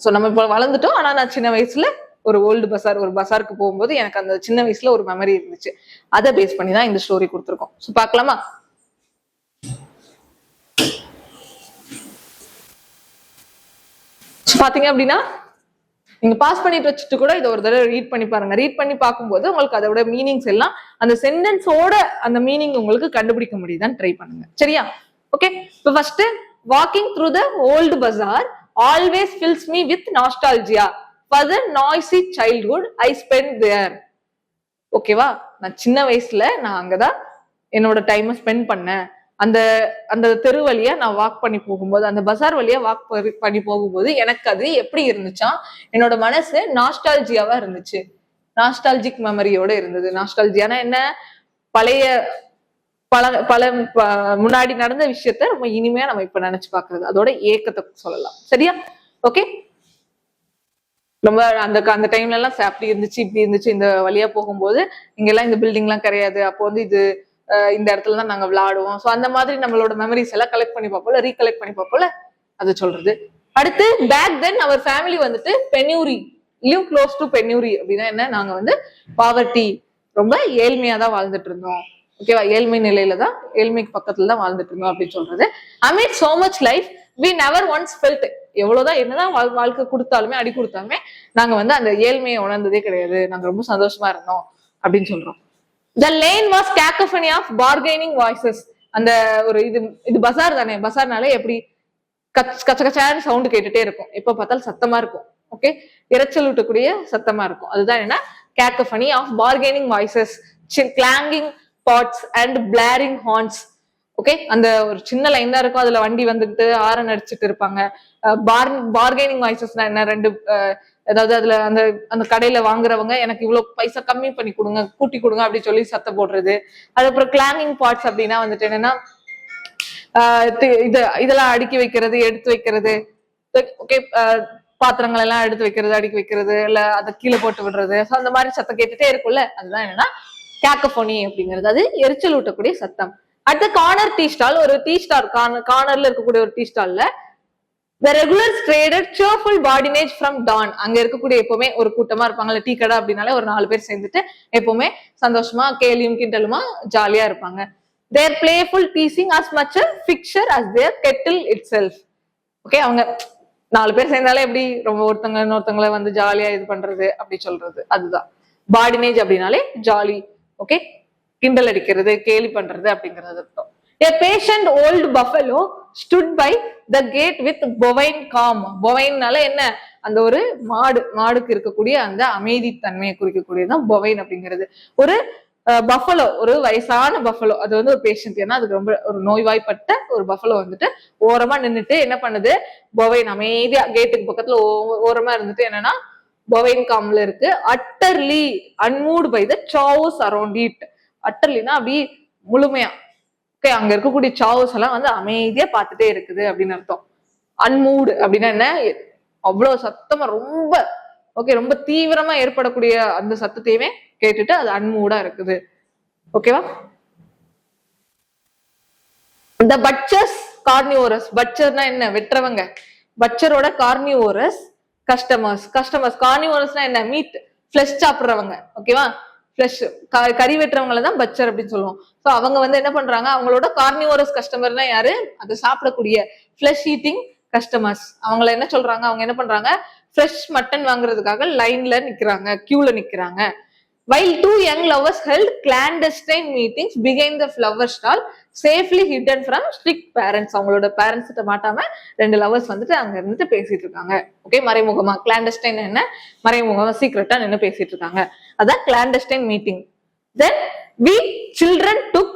சோ நம்ம இப்ப வளர்ந்துட்டோம், ஆனா நான் சின்ன வயசுல ஒரு ஓல்டு பசார், ஒரு பசாருக்கு போகும்போது எனக்கு அந்த சின்ன வயசுல ஒரு மெமரி இருந்துச்சு. அதை பேஸ் பண்ணி தான் இந்த ஸ்டோரி கொடுத்துருக்கோம். சோ பார்க்கலாமா. பாத்தீங்க அப்படின்னா நீங்க பாஸ் பண்ணிட்டு வச்சுட்டு கூட இதை ஒரு தடவை ரீட் பண்ணி பாருங்க. ரீட் பண்ணி பார்க்கும்போது உங்களுக்கு அதோட மீனிங்ஸ் எல்லாம் அந்த சென்டென்ஸோட அந்த மீனிங் உங்களுக்கு கண்டுபிடிக்க முடியுதான்னு ட்ரை பண்ணுங்க சரியா. ஓகே, இப்போ first walking through the old bazaar always fills me with nostalgia for the noisy childhood I spend there. ஓகேவா, நான் சின்ன வயசுல நான் அங்கதான் என்னோட டைமை ஸ்பெண்ட் பண்ணேன். அந்த அந்த தெரு வழியா நான் வாக் பண்ணி போகும்போது, அந்த பசார் வழியா வாக் பண்ணி போகும்போது எனக்கு அது எப்படி இருந்துச்சா, என்னோட மனசு நாஸ்டால்ஜியாவா இருந்துச்சு, நாஸ்டால்ஜிக் மெமரியோட இருந்தது. நாஸ்டால்ஜியானா என்ன, பழைய பல முன்னாடி நடந்த விஷயத்த ரொம்ப இனிமையா நம்ம இப்ப நினைச்சு பாக்குறது, அதோட ஏக்கத்தை சொல்லலாம் சரியா. ஓகே, ரொம்ப அந்த டைம்ல எல்லாம் அப்படி இருந்துச்சு இப்படி இருந்துச்சு, இந்த வழியா போகும்போது இங்கெல்லாம் இந்த பில்டிங் எல்லாம் கிடையாது, அப்போ வந்து இது இந்த இடத்துல தான் நாங்க விளையாடுவோம். ஸோ அந்த மாதிரி நம்மளோட மெமரிஸ் எல்லாம் கலெக்ட் பண்ணி பார்ப்போம்ல, ரீகலெக்ட் பண்ணி பார்ப்போம்ல, அது சொல்றது. அடுத்து பேக் தென் அவர் ஃபேமிலி வந்துட்டு பென்யூரி, லிவ் க்ளோஸ் டு பென்யூரி அப்படின்னா என்ன, நாங்க வந்து பாவர்ட்டி, ரொம்ப ஏழ்மையா தான் வாழ்ந்துட்டு இருந்தோம். ஓகேவா, ஏழ்மை நிலையில தான், ஏழ்மைக்கு பக்கத்துல தான் வாழ்ந்துட்டு இருந்தோம் அப்படின்னு சொல்றது. Amid so much life we never once felt, எவ்வளவுதான் என்னதான் வாழ்க்கை கொடுத்தாலுமே அடி கொடுத்தாலுமே நாங்க வந்து அந்த ஏழ்மையை உணர்ந்ததே கிடையாது, நாங்க ரொம்ப சந்தோஷமா இருந்தோம் அப்படின்னு சொல்றோம். The lane was cacophony of bargaining voices. அந்த ஒரு இது பசார் தானே, பசார்னாலே எப்படி கச்சகச்சான்னு சவுண்ட் கேட்டுட்டே இருக்கும், எப்ப பார்த்தாலும் சத்தமா இருக்கும். ஓகே, இறைச்சல் ஊட்டக்கூடிய சத்தமா இருக்கும். அதுதான் என்ன, cacophony of bargaining voices, clanging pots and blaring horns. Okay, அந்த ஒரு சின்ன லைன் தான் இருக்கும், அதுல வண்டி வந்துட்டு ஆரன் அடிச்சுட்டு இருப்பாங்க. பார்கெனிங் வாய்ஸஸ்னா என்ன, ரெண்டு ஏதாவது அதுல அந்த அந்த கடையில வாங்குறவங்க எனக்கு இவ்வளவு பைசா கம்மி பண்ணி கொடுங்க, கூட்டி கொடுங்க அப்படி சொல்லி சத்தம் போடுறது. அதுக்கப்புறம் கிளாங்கிங் பார்ட்ஸ் அப்படின்னா வந்துட்டு என்னன்னா இதெல்லாம் அடுக்கி வைக்கிறது, எடுத்து வைக்கிறது. ஓகே, பாத்திரங்கள் எல்லாம் எடுத்து வைக்கிறது, அடுக்கி வைக்கிறது, இல்ல அதை கீழே போட்டு விடுறது. ஸோ அந்த மாதிரி சத்தம் கேட்டுட்டே இருக்கும்ல, அதுதான் என்னன்னா கேக்கோஃபோனி அப்படிங்கிறது. அது எரிச்சல் ஊட்டக்கூடிய சத்தம். அடுத்த கார்னர் டீ ஸ்டால், ஒரு டீ ஸ்டால் கார்னர்ல இருக்கக்கூடிய ஒரு tea ஸ்டால்ல The regulars traded cheerful badinage from dawn. அங்க இருக்கக்கூடிய எப்பவுமே ஒரு கூட்டமா இருப்பாங்கல்ல, டீ கடை அப்படின்னாலே ஒரு 4 பேர் சேர்ந்துட்டு எப்பவுமே சந்தோஷமா கேலியும் கிண்டலுமா ஜாலியா இருப்பாங்க. Their playful teasing as much a fixture as their kettle itself. Okay, அவங்க 4 பேர் சேர்ந்தாலே எப்படி ரொம்ப ஒருத்தங்க இன்னொருத்தங்களை வந்து ஜாலியா இது பண்றது அப்படி சொல்றது, அதுதான் பாடினேஜ் அப்படின்னாலே ஜாலி. ஓகே, கிண்டல் அடிக்கிறது, கேலி பண்றது அப்படிங்கிறது அர்த்தம். A patient old buffalo stood by the gate with bovine calm. Bovineனால என்ன, அந்த ஒரு மாடுக்கு இருக்கக்கூடிய அந்த அமைதித்தன்மையை குறிக்கக்கூடியதுதான் பொவைன் அப்படிங்கிறது. ஒரு பஃபலோ, ஒரு வயசான பஃபலோ, அது வந்து ஒரு பேஷண்ட், ஏன்னா அதுக்கு ரொம்ப ஒரு நோய்வாய்ப்பட்ட ஒரு பஃபலோ வந்துட்டு ஓரமா நின்றுட்டு என்ன பண்ணுது, பொவைன் அமைதியா கேட்டுக்கு பக்கத்துல ஓரமா இருந்துட்டு என்னன்னா பொவைன் காம்ல இருக்கு. Utterly unmoved by the chaos around it. அட்டர்லினா அப்படி முழுமையா அங்க இருக்கக்கூடிய சாவ்ஸ் எல்லாம் வந்து அமைதியா பார்த்துட்டே இருக்குது அப்படின்னு அர்த்தம். அன்மூடு அப்படின்னா என்ன, அவ்வளவு சத்தமா ரொம்ப ரொம்ப தீவிரமா ஏற்படக்கூடிய அந்த சத்தத்தையுமே கேட்டுட்டு அது அன்மூடா இருக்குது. ஓகேவா? இந்த பட்சர்ஸ் கார்னிவோரஸ், பட்சர்னா என்ன, வெட்டுறவங்க, பட்சரோட கார்னிவோரஸ் கஸ்டமர்ஸ். கார்னிவோரஸ்னா என்ன, மீட் ஃபிளஷ் சாப்பிடுறவங்க. ஓகேவா? ஃபிளஷ் கறி வெட்டுறவங்கள தான் பட்சர் அப்படின்னு சொல்லுவோம். ஸோ அவங்க வந்து என்ன பண்றாங்க, அவங்களோட கார்னிவோரஸ் கஸ்டமர்னா யாரு, அதை சாப்பிடக்கூடிய ஃபிளஷ் ஈட்டிங் கஸ்டமர்ஸ். அவங்கள என்ன சொல்றாங்க, அவங்க என்ன பண்றாங்க, ஃப்ரெஷ் மட்டன் வாங்குறதுக்காக லைன்ல நிக்கிறாங்க, கியூல நிக்கிறாங்க. While two young lovers held clandestine meetings behind the flower stall, safely hidden from strict parents. அவங்களோட பேரண்ட்ஸ் கிட்ட மாட்டாம ரெண்டு லவர்ஸ் வந்துட்டு அங்க இருந்துட்டு பேசிட்டு இருக்காங்க. ஓகே, மறைமுகமா. கிளாண்டஸ்டைன் என்ன, மறைமுகமா சீக்ரெட்டா நின்று பேசிட்டு இருக்காங்க. அதான் கிளாண்டஸ்டைன் meeting. Then we children took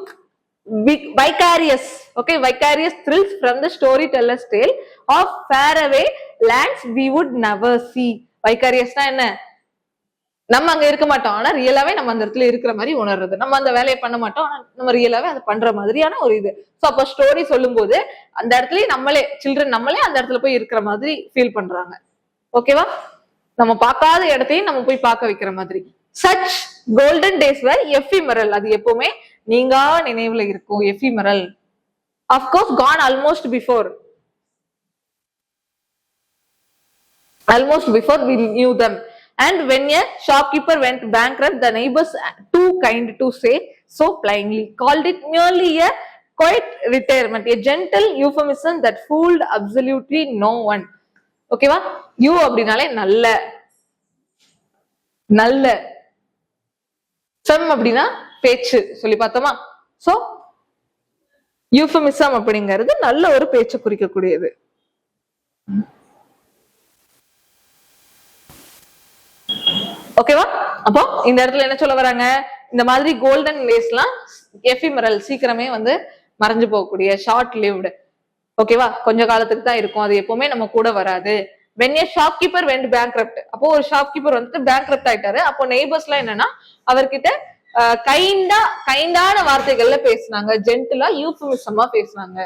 vicarious thrills from the storyteller's tale of faraway lands we would never see. Vicariousனா என்ன, நம்ம அங்க இருக்க மாட்டோம், ஆனா ரியலாவே நம்ம அந்த இடத்துல இருக்கிற மாதிரி உணர்றது. நம்ம அந்த வேலையை பண்ண மாட்டோம், ஆனா நம்ம ரியலாவே அதை பண்ற மாதிரியான ஒரு இது. சோ அப்ப ஸ்டோரி சொல்லும் போது அந்த இடத்துலயே நம்மளே அந்த இடத்துல போய் இருக்கிற மாதிரி ஃபீல் பண்றாங்க. ஓகேவா? நம்ம பார்க்காத இடத்தையும் நம்ம போய் பார்க்க வைக்கிற மாதிரி. Such golden days were ephemeral. அது எப்பவுமே நீங்கா நினைவுல இருக்கும். ephemeral. Of course gone almost before we knew them. And when a shopkeeper went bankrupt, the neighbors, too kind to say so plainly, called it merely a quiet retirement, a gentle euphemism that fooled absolutely no one. ஓகேவா? You அப்படின்னாலே நல்ல some அப்படின்னா பேச்சு சொல்லி பார்த்தோமா. So யூஃபமிசம் அப்படிங்கிறது நல்ல ஒரு பேச்சு குறிக்கக்கூடியது. ஓகேவா? அப்போ இந்த இடத்துல என்ன சொல்ல வராங்க, இந்த மாதிரி கோல்டன் டேஸ்லாம் எஃபிமரல், சீக்கிரமே வந்து மறைஞ்சு போகக்கூடிய, ஷார்ட் லிவ்டு. ஓகேவா? கொஞ்ச காலத்துக்கு தான் இருக்கும், அது எப்பவுமே நம்ம கூட வராது. when a shopkeeper went bankrupt, அப்போ ஒரு ஷாப்கீப்பர் வந்துட்டு பேங்க்ரப்ட் ஆயிட்டாரு. அப்போ நெய்பர்ஸ்லாம் என்னன்னா அவர்கிட்ட கைண்டான வார்த்தைகள்ல பேசினாங்க, ஜென்டிலா யூஃபமிசமா பேசினாங்க.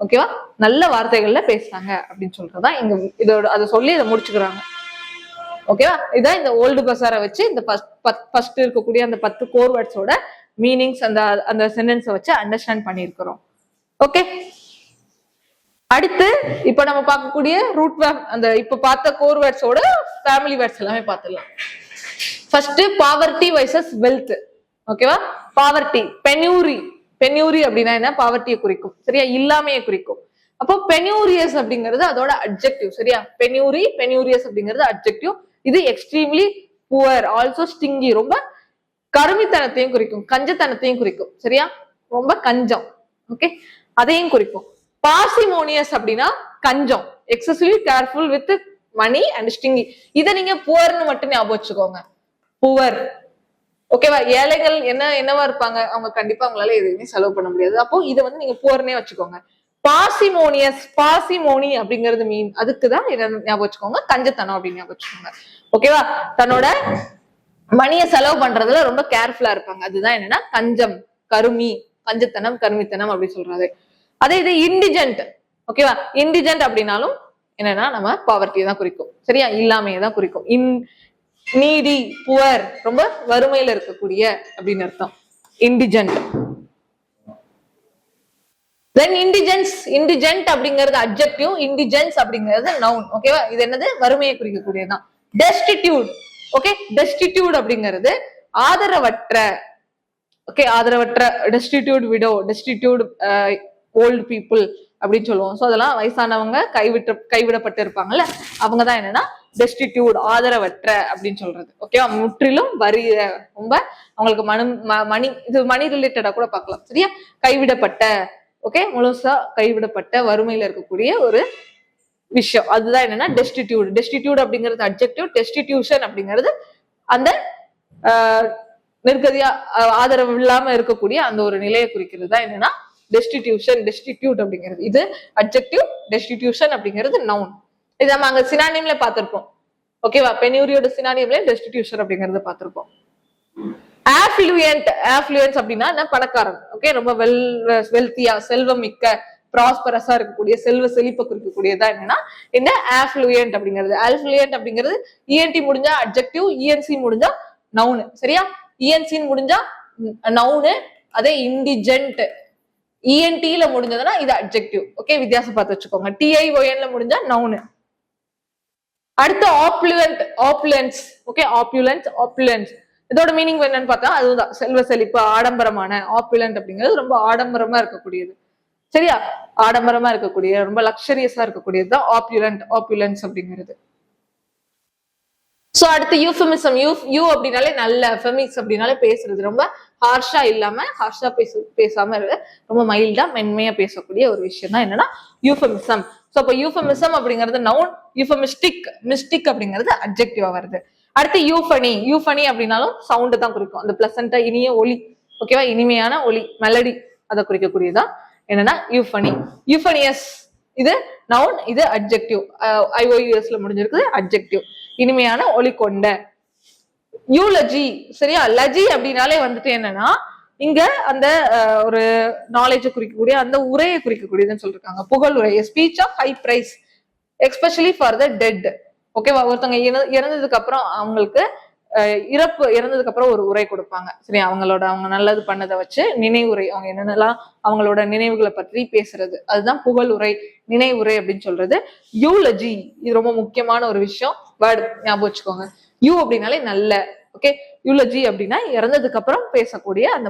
ஓகேவா? நல்ல வார்த்தைகள்ல பேசினாங்க அப்படின்னு சொல்றதுதான் இங்க இதோட, அதை சொல்லி இதை முடிச்சுக்கிறாங்க. ஓகேவா? இதான் இந்த ஓல்டு பசாரை வச்சு இந்த ஃபர்ஸ்ட் இருக்கக்கூடிய அந்த 10 கோர் வேர்ட்ஸோட மீனிங்ஸ் அந்த சென்டென்ஸை வச்சு அண்டர்ஸ்டாண்ட் பண்ணியிருக்கிறோம். ஓகே, அடுத்து இப்ப நம்ம பார்க்கக்கூடிய ரூட் வேர்ட், அந்த இப்ப பார்த்த கோர் வேர்ட்ஸோட ஃபேமிலி வேர்ட்ஸ் எல்லாமே பார்த்துடலாம். First poverty vices wealth. ஓகேவா? பாவர்ட்டி, பென்யூரி அப்படின்னா என்ன, பாவர்ட்டியை குறிக்கும். சரியா? இல்லாமையை குறிக்கும். அப்போ பென்யூரியஸ் அப்படிங்கிறது அதோட அட்ஜெக்டிவ். சரியா? பென்யூரியஸ் அப்படிங்கிறது அட்ஜெக்டிவ். இது எக்ஸ்ட்ரீம்லி புவர், ஆல்சோ ஸ்டிங்கி, ரொம்ப கருமித்தனத்தையும் குறிக்கும், கஞ்சத்தனத்தையும் குறிக்கும். சரியா? ரொம்ப கஞ்சம். ஓகே, அதையும் குறிக்கும். பார்சிமோனியஸ் அப்படின்னா கஞ்சம், excessively careful with money and stingy. இதை நீங்க புவர்னு மட்டும் ஞாபகம் வச்சுக்கோங்க, புவர். ஓகேவா? ஏழைகள் என்னவா இருப்பாங்க, அவங்க கண்டிப்பா அவங்களால எதுவுமே செலவு பண்ண முடியாது. அப்போ இதை வந்து நீங்க புவர்னே வச்சுக்கோங்க. பார்சிமோனி அப்படிங்கிறது மீன், அதுக்குதான் இதை ஞாபகம் வச்சுக்கோங்க, கஞ்சத்தனம் அப்படின்னு ஞாபகம் வச்சுக்கோங்க. ஓகேவா? தன்னோட மணியை செலவு பண்றதுல ரொம்ப கேர்ஃபுல்லா இருப்பாங்க. அதுதான் என்னன்னா கஞ்சம், கஞ்சத்தனம், கருமித்தனம் அப்படி சொல்றது. அதே இது இண்டிஜென்ட். ஓகேவா? இண்டிஜென்ட் அப்படின்னாலும் என்னன்னா நம்ம பாவர்ட்டியை தான் குறிக்கும். சரியா? இல்லாமையை தான் குறிக்கும். நீடி, புவர், ரொம்ப வறுமையில இருக்கக்கூடிய அப்படின்னு அர்த்தம் இண்டிஜென்ட். தென் இண்டிஜென்ட் அப்படிங்கிறது அட்ஜெக்டிவ், இண்டிஜென்ஸ் அப்படிங்கிறது நவுன். ஓகேவா? இது என்னது, வறுமையை குறிக்கக்கூடியதுதான். டெஸ்டிடியூட். ஓகே, டெஸ்டிடியூட் அப்படிங்கிறது ஆதரவற்ற. ஓகே, ஆதரவற்ற, destitute widow, destitute old people, அப்படின்னு சொல்லுவோம். ஸோ அதெல்லாம் வயசானவங்க கைவிடப்பட்டு இருப்பாங்கல்ல, அவங்கதான் என்னன்னா டெஸ்டிடியூட், ஆதரவற்ற அப்படின்னு சொல்றது. ஓகேவா? முற்றிலும் வறிய, ரொம்ப அவங்களுக்கு மணி, இது மணி ரிலேட்டடா கூட பார்க்கலாம். சரியா? கைவிடப்பட்ட, ஓகே, முழுசா கைவிடப்பட்ட வறுமையில இருக்கக்கூடிய ஒரு விஷயம், அதுதான் என்னன்னா டெஸ்டிடியூட். டெஸ்டிடியூட் அப்படிங்கிறது அட்ஜெக்டிவ், டெஸ்டிடியூஷன் அப்படிங்கிறது அந்த நிர்கதியா ஆதரவு இல்லாம இருக்கக்கூடிய அந்த ஒரு நிலையை குறிக்கிறது தான் என்னன்னா டெஸ்டிடியூஷன், டெஸ்டிடியூட் அப்படிங்கிறது. இது அட்ஜெக்டிவ், டெஸ்டிடியூஷன் அப்படிங்கிறது நவுன். இது நம்ம அங்க சினானிம்ல பார்த்திருப்போம். ஓகேவா? பெனியூரியோட சினானிம்ல டெஸ்டிடியூஷன் அப்படிங்கறது பார்த்திருப்போம். ஆஃப்ளூயன்ட், ஆஃப்ளூயன்ஸ் அப்படின்னா பணக்காரன். ஓகே, ரொம்ப வெல்த்தியா, செல்வம் மிக்க, ப்ராஸ்பரஸா இருக்கக்கூடிய, செல்வ செழிப்பை குறிக்கக்கூடியதா என்னன்னா இந்த ஆஃப்ளூயன்ட் அப்படிங்கிறது. ஆஃப்ளூயன்ட் அப்படிங்கிறது இஎன்டி முடிஞ்சா அட்ஜெக்டிவ், இஎன்சி முடிஞ்சா நவுனு. சரியா? இஎன்சின்னு முடிஞ்சா நவுனு, அதே இண்டிஜென்ட் இஎன்டில முடிஞ்சதுன்னா இது அட்ஜெக்டிவ். ஓகே, வித்தியாசம் பார்த்து வச்சுக்கோங்க. டிஐஓஎன்ல முடிஞ்சா நவுனு. அடுத்து ஆப்ளுவன்ட், ஆப்ளுவன்ஸ். ஓகே, ஆப்ளுவன்ஸ், ஆப்ளுவன்ஸ் இதோட மீனிங் என்னன்னு பார்த்தா அதுதான் செல்வ செழிப்பு, ஆடம்பரமான. ஆப்ளுவன்ட் அப்படிங்கிறது ரொம்ப ஆடம்பரமா இருக்கக்கூடியது. சரியா? ஆடம்பரமா இருக்கக்கூடிய, ரொம்ப லக்ஸரியஸா இருக்கக்கூடியது தான் ஆப்ளுவன்ட், ஆப்ளுவன்ஸ் அப்படிங்கிறது. சோ அடுத்து யூஃபமிசம். யூ அப்படின்னாலே நல்ல, ஃபெமிக்ஸ் அப்படின்னாலே பேசுறது ரொம்ப ஹார்ஷா இல்லாம, ஹார்ஷா பேசாம ரொம்ப மைல்டா, மென்மையா பேசக்கூடிய ஒரு விஷயம் தான் என்னன்னா யூஃபமிசம். சோ அப்ப யூஃபமிசம் அப்படிங்கிறது நவுன், யூஃபமிஸ்டிக், மிஸ்டிக் அப்படிங்கிறது அட்ஜெக்டிவா வருது. அடுத்து யூஃபனி. யூஃபனி அப்படின்னாலும் சவுண்ட் தான் குறிக்கும், அந்த பிளசண்டா இனிய ஒலி. ஓகேவா? இனிமையான ஒலி, மெலடி, அதை குறிக்கக்கூடியதான் என்னன்னா யூஃபனி. யூஃபனியஸ் இது நவுன், இது அட்ஜெக்டிவ். ஐஓயூஎஸ்ல முடிஞ்சிருக்குது அட்ஜெக்டிவ், இனிமையான ஒலி கொண்ட. யூலஜி. சரியா? லஜி அப்படின்னாலே வந்துட்டு என்னன்னா இங்க அந்த ஒரு நாலேஜை குறிக்கக்கூடிய, அந்த உரையை குறிக்கக்கூடியதுன்னு சொல்லிருக்காங்க. புகழுரை, speech of high praise especially for the dead. ஓகேவா? ஒருத்தவங்க இறந்ததுக்கு அப்புறம், அவங்களுக்கு இறந்ததுக்கு அப்புறம் ஒரு உரை கொடுப்பாங்க. சரி, அவங்க நல்லது பண்ணதை வச்சு நினைவுரை, அவங்க என்னென்னலாம் அவங்களோட நினைவுகளை பற்றி பேசுறது, அதுதான் புகழுரை, நினைவுரை அப்படின்னு சொல்றது. யூலஜி இது ரொம்ப முக்கியமான ஒரு விஷயம், வேர்டு ஞாபகம் வச்சுக்கோங்க. யூ அப்படின்னாலே நல்ல. ஓகே, யூலஜி அப்படின்னா இறந்ததுக்கு அப்புறம் பேசக்கூடிய அந்த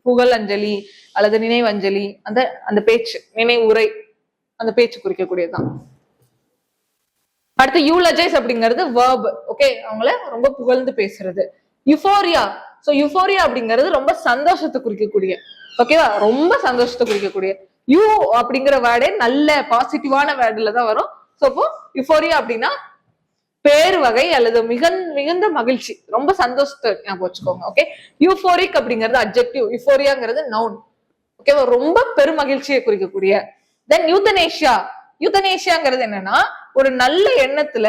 புகழ் அஞ்சலி அல்லது நினைவஞ்சலி, அந்த பேச்சு, நினைவுரை, அந்த பேச்சு குறிக்கக்கூடியதுதான். அடுத்து யூலஜைஸ் அப்படிங்கிறது verb. ஓகே, அவங்கள ரொம்ப புகழ்ந்து பேசுறது. யுஃபோரியா. சோ யுஃபோரியா அப்படிங்கிறது ரொம்ப சந்தோஷத்தை குறிக்கக்கூடிய, ஓகேவா? ரொம்ப சந்தோஷத்தை குறிக்கக்கூடிய. யூ அப்படிங்கிற வேர்டே நல்ல பாசிட்டிவான வேர்டுல தான் வரும். சோ அப்போ யுஃபோரியா அப்படின்னா பேர் வகை அல்லது மிகுந்த மகிழ்ச்சி, ரொம்ப சந்தோஷத்தை ஞாபகம் வச்சுக்கோங்க. ஓகே, யூஃபோரிக் அப்படிங்கிறது அட்ஜெக்டிவ், யுஃபோரியாங்கிறது நவுன். ஓகேவா? ரொம்ப பெருமகிழ்ச்சியை குறிக்கக்கூடிய. தென் யூத்தனேஷியா. யூத்தனேஷியாங்கிறது என்னன்னா ஒரு நல்ல எண்ணத்துல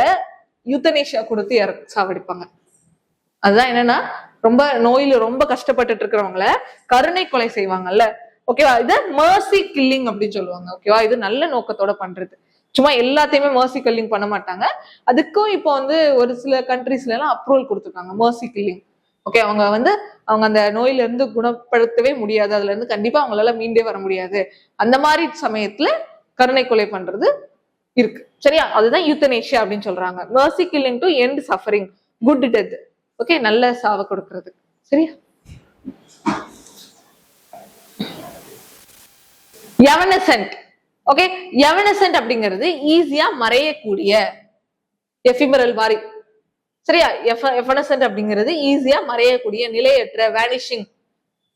யூத்தனேஷியா கொடுத்து சாவடிப்பாங்க. அதுதான் என்னன்னா ரொம்ப நோயில ரொம்ப கஷ்டப்பட்டுட்டு இருக்கிறவங்கள கருணை கொலை செய்வாங்கல்ல. ஓகேவா? இது மர்சி கில்லிங் அப்படின்னு சொல்லுவாங்க. ஓகேவா? இது நல்ல நோக்கத்தோட பண்றது, சும்மா எல்லாத்தையுமே மர்சி கில்லிங் பண்ண மாட்டாங்க. அதுக்கும் இப்போ ஒரு சில கண்ட்ரீஸ்ல எல்லாம் அப்ரூவல் கொடுத்துருக்காங்க மர்சி கில்லிங். ஓகே, அவங்க அந்த நோயில இருந்து குணப்படுத்தவே முடியாது, அதுல இருந்து கண்டிப்பா அவங்களால மீண்டே வர முடியாது, அந்த மாதிரி சமயத்துல கருணை கொலை பண்றது இருக்கு. சரியா? அதுதான் யூத்தனேஷியா அப்படின்னு சொல்றாங்க. Mercy killing to end suffering, good death. Okay, நல்ல சாவை கொடுக்கிறது. சரியா? எவனசென்ட். ஓகே, எவனசென்ட் அப்படிங்கிறது ஈஸியா மறையக்கூடிய, எஃபிமரல் மாதிரி. சரியா? எவனசென்ட் அப்படிங்கிறது ஈஸியா மறையக்கூடிய, நிலையற்ற, வேனிஷிங்.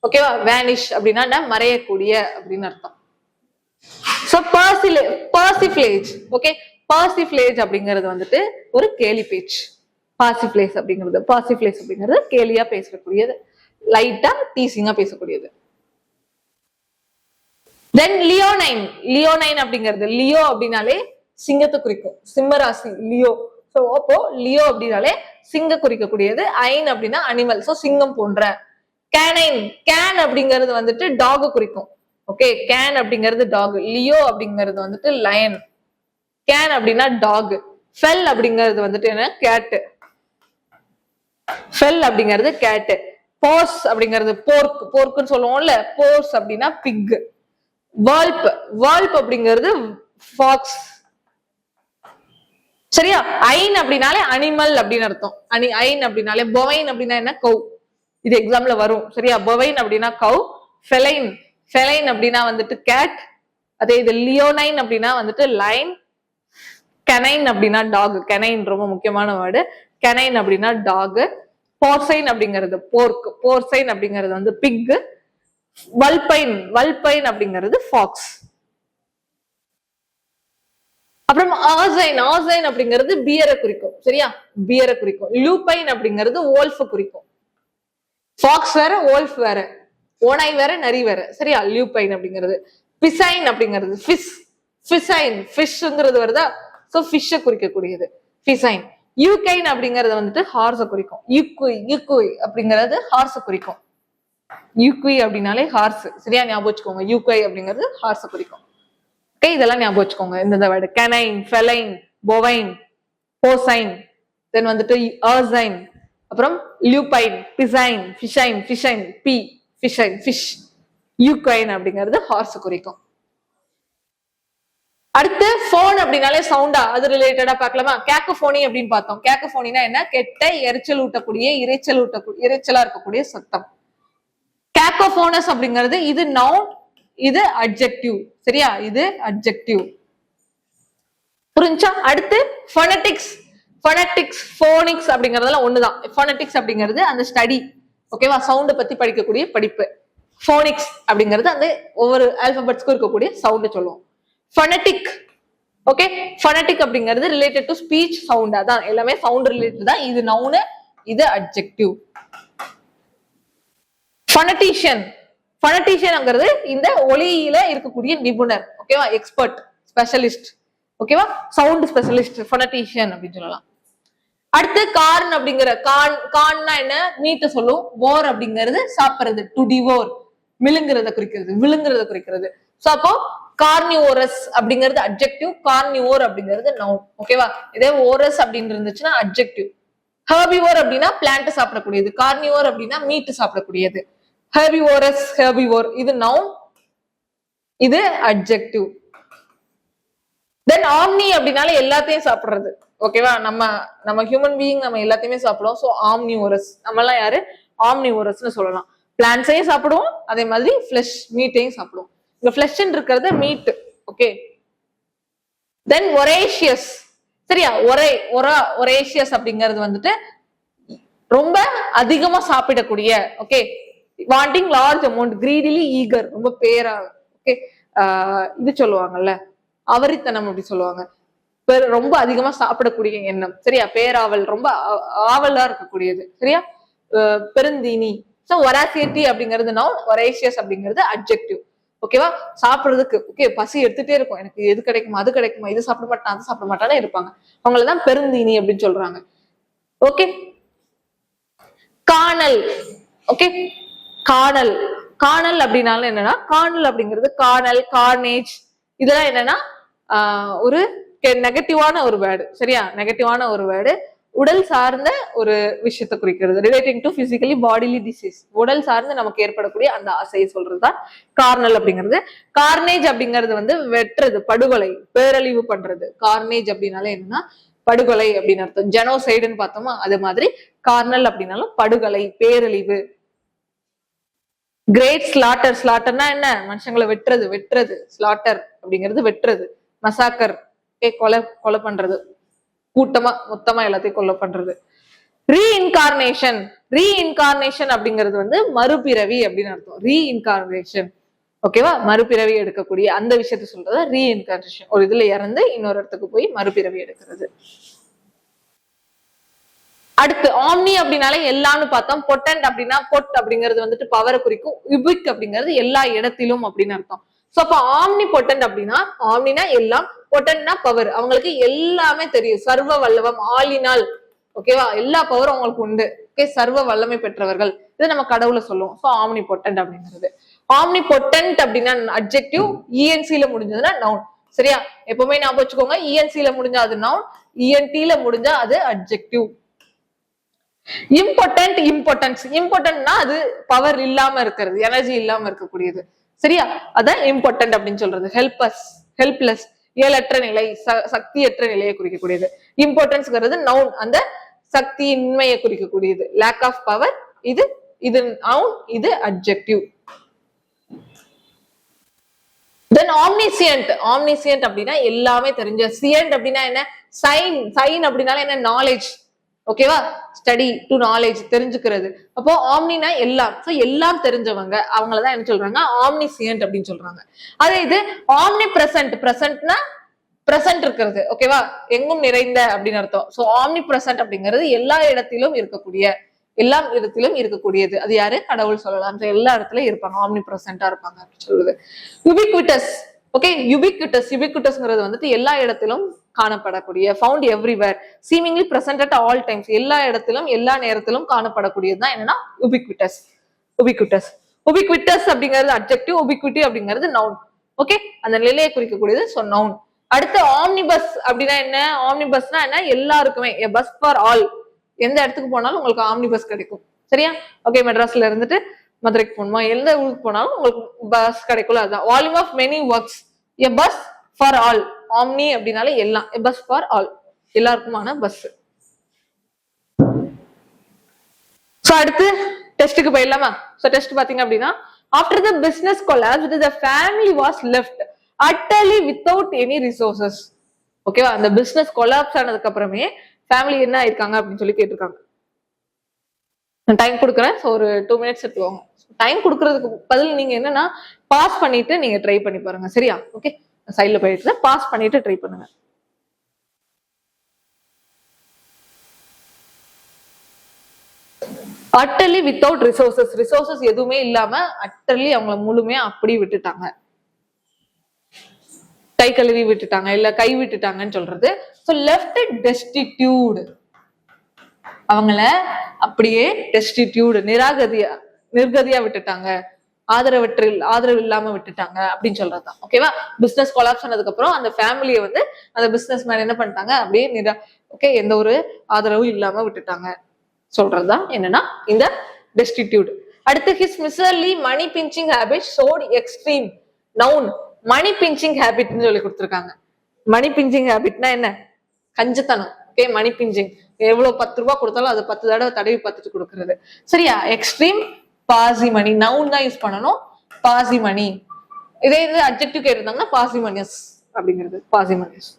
ஓகேவா? வேனிஷ் அப்படின்னா மறையக்கூடிய அப்படின்னு அர்த்தம். சோ பர்சிஃப்ளேஜ். ஓகே, பர்சிஃப்ளேஜ் அப்படிங்கிறது ஒரு கேலி பேச்சு. பர்சிஃப்ளேஜ் அப்படிங்கிறது கேலியா பேசக்கூடியது, லைட்டா டீசிங்கா பேசக்கூடியது. தென் லியோனைன். லியோனைன் அப்படிங்கிறது, லியோ அப்படின்னாலே சிங்கத்தை குறிக்கும், சிம்மராசி லியோ. சோ அப்போ லியோ அப்படின்னாலே சிங்க குறிக்கக்கூடியது. ஐன் அப்படின்னா அனிமல், சோ சிங்கம் போன்ற. கேனைன். கேன் அப்படிங்கிறது டாக் குறிக்கும். ஓகே, கேன் அப்படிங்கிறது டாக். லியோ அப்படிங்கிறது லயன். கேன் அப்படின்னா டாக். ஃபெல் அப்படிங்கிறது என்ன? கேட்டு. ஃபெல் அப்படிங்கிறது கேட்டு. போர்ஸ் அப்படிங்கிறது போர்க், போர்க்குன்னு சொல்லுவோம்ல. போர்ஸ் அப்படின்னா பிக். வால்ப். வால்ப் அப்படிங்கிறது ஃபாக்ஸ். சரியா? ஐன் அப்படின்னாலே அனிமல் அப்படின்னு அர்த்தம். ஐன் அப்படின்னாலே. பொவைன் அப்படின்னா என்ன? கவ். இது எக்ஸாம்ல வரும். சரியா? பொவைன் அப்படின்னா கவ். ஃபெலைன். ஃபெலைன் அப்படின்னா கேட். அதே இது லியோனைன் அப்படின்னா வந்துட்டு லைன், கெனைன் அப்படின்னா டாக். கெனைன் ரொம்ப முக்கியமான வேர்டு. கெனைன் அப்படின்னா டாக். போர்சைன் அப்படிங்கிறது போர்க். போர்சைன் அப்படிங்கிறது வந்து பிக். வல்பைன், வல்பைன் அப்படிங்கிறது ஃபாக்ஸ். அப்புறம் ஆசைன், ஆசைன் அப்படிங்கிறது பியரை குறிக்கும். சரியா, பியரை குறிக்கும். லூபைன் அப்படிங்கிறது ஓல்ஃப் குறிக்கும். ஃபாக்ஸ் வேற, ஓல்ஃப் வேற, ஓனாய் வேற, நரி வேற. சரியா, லூபைன் அப்படிங்கிறது. பிசைன் அப்படிங்கிறது ஃபிஷ். ஃபிசைன், ஃபிஷ்ங்கிறது வருதா, சோ ஃபிஷ் குறிக்கக்கூடியது பிசைன். யூகைன் அப்படிங்கறது வந்துட்டு ஹார்ஸ குறிக்கும். யூக்வி, யூக்வி அப்படிங்கிறது ஹார்ஸ குறிக்கும். யூக்வி அப்படின்னாலே ஹார்ஸ். சரியா, ஞாபகம் வச்சுக்கோங்க. யூக்வை அப்படிங்கிறது ஹார்ஸ குறிக்கும். ஓகே, இதெல்லாம் ஞாபகம் வச்சுக்கோங்க. இந்த வேர்டு கெனைன், ஃபெலைன், பொவைன், போசைன், தென் வந்துட்டு அர்சைன், அப்புறம் லியூபைன், பிசைன், ஃபிஷைன், ஃபிஷைன், பி ஃபிஷைன், ஃபிஷ். யூக்வைன் அப்படிங்கிறது ஹார்ஸ் குறிக்கும். அடுத்து போன் அப்படின்னாலே சவுண்டா, அது ரிலேட்டடா பார்க்கலாமா? கேக்கோபோனி அப்படின்னு பார்த்தோம். கேக்கோபோனினா என்ன? கெட்ட, எரிச்சல் ஊட்டக்கூடிய, இறைச்சலா இருக்கக்கூடிய சத்தம். கேக்கோபோனஸ் அப்படிங்கிறது இது நவுன், இது அட்ஜெக்டிவ். சரியா, இது அட்ஜெக்டிவ். புரிஞ்சா? அடுத்து ஃபோனடிக்ஸ். ஃபோனடிக்ஸ், போனிக்ஸ் அப்படிங்கறதெல்லாம் ஒண்ணுதான். ஃபோனடிக்ஸ் அப்படிங்கிறது அந்த ஸ்டடி. ஓகேவா, சவுண்ட் பத்தி படிக்கக்கூடிய படிப்பு. போனிக்ஸ் அப்படிங்கிறது அந்த ஒவ்வொரு ஆல்பபெட்ஸ்க்கும் இருக்கக்கூடிய சவுண்ட் சொல்லுவோம். ஃபோனடிக். ஓகே, ஃபோனடிக் அப்படிங்கிறது ரிலேட்டட் டு ஸ்பீச், சவுண்ட். அதான் எல்லாமே சவுண்ட் ரிலேட்டட் தான். இது நவுன், இது அட்ஜெக்டிவ். ஃபோனடிஷியன். ஃபோனடிஷியன்ங்கிறது இந்த ஒலியில இருக்கக்கூடிய நிபுணர். ஓகேவா, எக்ஸ்பர்ட், ஸ்பெஷலிஸ்ட். ஓகேவா, சவுண்ட் ஸ்பெஷலிஸ்ட் ஃபோனடிஷியன் அப்படின்னு சொல்லலாம். அடுத்து கார்ன் அப்படிங்கிற கான்னா என்ன? மீட்ட சொல்லும். வோர் அப்படிங்கிறது சாப்பிடுறது, டு டிவோர், விழுங்குறத குறிக்கிறது, விழுங்குறத குறிக்கிறது. சோ அப்போ கார்னிவோரஸ் அப்படிங்கிறது அட்ஜெக்டிவ், கார்னிவோர் அப்படிங்கிறது நவுன். ஓகேவா, இதே ஓரஸ் அப்படின்னு இருந்துச்சுன்னா அட்ஜெக்டிவ். ஹெர்பிவோர் அப்படின்னா பிளான்ட் சாப்பிடக்கூடியது, கார்னிவோர் அப்படின்னா மீட் சாப்பிடக்கூடியது. ஹெர்பிவோரஸ், ஹெர்பிவோர், இது நவுன், இது அட்ஜெக்டிவ். தென் ஆம்னி அப்படின்னாலே எல்லாத்தையும் சாப்பிடுறது. ஓகேவா, நம்ம ஹியூமன் பீயிங் நம்ம எல்லாத்தையுமே சாப்பிடுவோம். So omnivorous. நம்ம எல்லாம் யாரு? ஆம்னிவோரஸ்னு சொல்லலாம். பிளான்ட்ஸையும் சாப்பிடுவோம், அதே மாதிரி ஃபிளஷ், மீட்டையும் சாப்பிடுவோம். இந்த ஃபிளஷ் இருக்கிறது மீட். Okay, then voracious. சரியா, ஒரேஷியஸ் அப்படிங்கிறது வந்துட்டு ரொம்ப அதிகமா சாப்பிடக்கூடிய. Okay, wanting large amount, greedily eager, ரொம்ப பேரா. ஓகே, இது சொல்லுவாங்கல்ல, அவரித்தனம் அப்படி சொல்லுவாங்க. ரொம்ப அதிகமா சாப்பிடக்கூடிய எண்ணம். சரியா, பேராவல், ரொம்ப ஆவலா இருக்கக்கூடியது. சரியா, பெருந்தீனி. சோ ஒராசியட்டி அப்படிங்கிறது நவுன், ஒரேஷியஸ் அப்படிங்கிறது அட்ஜெக்டிவ். ஓகேவா, சாப்பிடுறதுக்கு ஓகே பசி எடுத்துட்டே இருக்கும், எனக்கு எது கிடைக்குமா அது கிடைக்குமா, இது சாப்பிட மாட்டான் அது சாப்பிட மாட்டானே இருப்பாங்க. அவங்களதான் பெருந்தீனி அப்படின்னு சொல்றாங்க. ஓகே, காணல். ஓகே, காணல். காணல் அப்படின்னாலும் என்னன்னா, காணல் அப்படிங்கிறது காணல், கார்னேஜ், இதெல்லாம் என்னன்னா ஒரு நெகட்டிவான ஒரு வேர்டு. சரியா, நெகட்டிவான ஒரு வேர்டு. உடல் சார்ந்த ஒரு விஷயத்தை குறிக்கிறது. Relating to physically bodily disease, உடல் சார்ந்து நமக்கு ஏற்படக்கூடிய அந்த ஆசையை சொல்றதுதான் கார்னல் அப்படிங்கிறது. கார்னேஜ் அப்படிங்கிறது வந்து வெட்டுறது, படுகொலை, பேரழிவு பண்றது. கார்னேஜ் அப்படின்னாலே என்னன்னா படுகொலை அப்படின்னு அர்த்தம். ஜெனோசைடுன்னு பார்த்தோமா, அது மாதிரி கார்னல் அப்படின்னாலும் படுகொலை, பேரழிவு. Great slaughter. ஸ்லாட்டர்னா என்ன? மனுஷங்களை வெட்டுறது, வெட்டுறது. ஸ்லாட்டர் அப்படிங்கிறது வெட்டுறது. மசாக்கர், கொலை பண்றது, கூட்டமா மொத்தமா எல்லாத்தையும் கொலை பண்றது. ரீஇன்கார்னேஷன். ரீஇன்கார்னேஷன் அப்படிங்கிறது வந்து மறுபிறவி அப்படின்னு அர்த்தம். ரீஇன்கார்னேஷன். ஓகேவா, மறுபிறவி எடுக்கக்கூடிய அந்த விஷயத்த சொல்றது ரீஇன்கார்னேஷன். ஒரு இதுல இறந்து இன்னொரு இடத்துக்கு போய் மறுபிறவி எடுக்கிறது. அடுத்து ஆம்னி அப்படின்னாலே எல்லாம்னு பார்த்தோம். பொட்டன்ட் அப்படின்னா, பொட் அப்படிங்கிறது வந்துட்டு பவரை குறிக்கும். யுபிக் அப்படிங்கிறது எல்லா இடத்திலும் அப்படின்னு அர்த்தம். சோ அப்ப ஆம்னி பொட்டன்ட் அப்படின்னா, ஆம்னினா எல்லாம், பொட்டன்ட்னா பவர். அவங்களுக்கு எல்லாமே தெரியும், சர்வ வல்லவம், ஆலினால். ஓகேவா, எல்லா பவரும் அவங்களுக்கு உண்டு. ஓகே, சர்வ வல்லமை பெற்றவர்கள், இது நம்ம கடவுளை சொல்லுவோம். சோ ஆம்னி பொட்டன்ட் அப்படிங்கிறது. ஆம்னி பொட்டன்ட் அப்படின்னா அட்ஜெக்டிவ், இஎன்சில முடிஞ்சதுன்னா நவுன். சரியா, எப்பவுமே ஞாபகம் வச்சுக்கோங்க, இஎன்சில முடிஞ்சா அது நவுன், இஎன்டில முடிஞ்சா அது அட்ஜெக்டிவ். Important, importance. இம்பார்ட்டன்ட்னா அது பவர் இல்லாம இருக்கிறது, எனர்ஜி இல்லாம இருக்கக்கூடியது. சரியா, அதான் இம்பார்ட்டன்ட் அப்படின்னு சொல்றது. ஹெல்ப்லெஸ், ஹெல்ப்லெஸ், இயலற்ற நிலை, சக்தியற்ற நிலையை குறிக்கக்கூடியது. இம்பார்ட்டன்ஸ்ங்கிறது நவுன், அந்த சக்தியின்மையை குறிக்கக்கூடியது. லேக் ஆஃப் பவர், இது நவுன், இது அட்ஜெக்டிவ். தென் ஆம்னிசியன்ட். ஆம்னிசியன்ட் அப்படின்னா எல்லாமே தெரிஞ்ச. சியன்ட் அப்படின்னா என்ன? சைன். சைன் அப்படின்னால என்ன? நாலேஜ். ஓகேவா? ஸ்டடி டு நாலேஜ், தெரிஞ்சுக்கிறது. அப்போ ஆம்னினா எல்லாம். சோ எல்லாம் தெரிஞ்சவங்க அவங்களதான் என்ன சொல்றாங்க? ஆம்னிசியன்ட் அப்படின்னு சொல்றாங்க. அதே இது ஆம்னி பிரசன்ட். பிரசன்ட்னா பிரசன்ட் இருக்கிறது. ஓகேவா? எங்கும் நிறைந்த அப்படின்னு அர்த்தம். சோ ஆம்னி பிரசன்ட் அப்படிங்கிறது எல்லா இடத்திலும் இருக்கக்கூடிய, எல்லா இடத்திலும் இருக்கக்கூடியது. அது யாரு? கடவுள் சொல்லலாம். எல்லா இடத்துலயும் இருப்பாங்க, ஆம்னி பிரசன்டா இருப்பாங்க அப்படின்னு சொல்லுது. யுபிக்விட்டஸ். ஓகே, யுபிக்விட்டஸ். யுபிக்விட்டஸ்ங்கிறது வந்துட்டு எல்லா இடத்திலும் காணப்படக்கூடிய, found everywhere, seemingly present at all times, எல்லா இடத்திலும் எல்லா நேரத்திலும் காணப்படக்கூடியது தான் என்னன்னா யுபிக்விட்டஸ். யுபிக்விட்டஸ். உபிக்விட்டஸ் அப்படிங்கிறது அட்ஜெக்டிவ், உபிக்விட்டி அப்படிங்கிறது நவுன். ஓகே, அந்த நிலையை குறிக்கக்கூடியது. So noun. அடுத்து ஆம்னிபஸ் அப்படின்னா என்ன? ஆம்னிபஸ்னா என்ன? எல்லாருக்குமே. எ பஸ் ஃபார் ஆல். எந்த இடத்துக்கு போனாலும் உங்களுக்கு ஆம்னி பஸ் கிடைக்கும். சரியா? ஓகே, மெட்ராஸ்ல இருந்துட்டு மதுரைக்கு போகணுமா, எந்த ஊருக்கு போனாலும் உங்களுக்கு பஸ் கிடைக்கும். அதுதான் volume of many works. A bus for all. Omni அப்படின்னாலே எல்லாம். எ பஸ் ஃபார் ஆல், எல்லாருக்குமான பஸ். சோ அடுத்து டெஸ்ட்டுக்கு போயிடலாமா? சோ டெஸ்ட் பாத்தீங்க அப்படின்னா, after the business collapsed the family was left utterly without any resources. ஓகேவா? அந்த பிசினஸ் கொலாப்ஸ் ஆனதுக்கு அப்புறமே ஃபேமிலி என்ன ஆயிருக்காங்க அப்படின்னு சொல்லி கேட்டிருக்காங்க. நான் டைம் கொடுக்குறேன். ஸோ ஒரு 2 minutes எடுத்துக்கோங்க. டைம் கொடுக்கறதுக்கு பதில் நீங்க என்னன்னா பாஸ் பண்ணிட்டு நீங்க ட்ரை பண்ணி பாருங்க. சரியா? ஓகே, சைட்ல போயிட்டு பாஸ் பண்ணிட்டு ட்ரை பண்ணுங்க. Utterly without resources. ரிசோர்சஸ் எதுவுமே இல்லாம அட்டர்லி அவங்கள முழுமையா அப்படி விட்டுட்டாங்க. கை கழுவி விட்டுட்டாங்க, இல்ல கை விட்டுட்டாங்கன்னு சொல்றது. So left destitute. அவங்கள அப்படியே டெஸ்டிடியூட், நிர்கதியா விட்டுட்டாங்க, ஆதரவு இல்லாம விட்டுட்டாங்க அப்படின்னு சொல்றதுதான். ஓகேவா? பிசினஸ் கொலாப்ஸ் ஆனதுக்கு அப்புறம் அந்த ஃபேமிலியை வந்து அந்த பிசினஸ் மேன் என்ன பண்ணிட்டாங்க? அப்படியே ஓகே, எந்த ஒரு ஆதரவும் இல்லாம விட்டுட்டாங்க சொல்றதுதான் என்னன்னா இந்த டெஸ்டிடியூட். அடுத்து ஹிஸ் மிசர்லி மணி பிஞ்சிங் ஹேபிட் ஷோட் எக்ஸ்ட்ரீம். நவுன். மணி பிஞ்சிங் ஹேபிட்னு சொல்லி கொடுத்துருக்காங்க. மணி பிஞ்சிங் ஹேபிட்னா என்ன? கஞ்சத்தனம். ஓகே, மணி பிஞ்சிங். எவ்வளவு 10 ரூபாய் கொடுத்தாலும் அது 10 தடவை தடவி பார்த்துட்டு கொடுக்கறது. சரியா? எக்ஸ்ட்ரீம் பாசிமணி. நவுன் தான் யூஸ் பண்ணணும். பாசிமணி. இதே இது அட்ஜெக்டிவ் கேட்டிருந்தாங்கன்னா பாசிமனியஸ் அப்படிங்கிறது. பாசிமனியஸ்.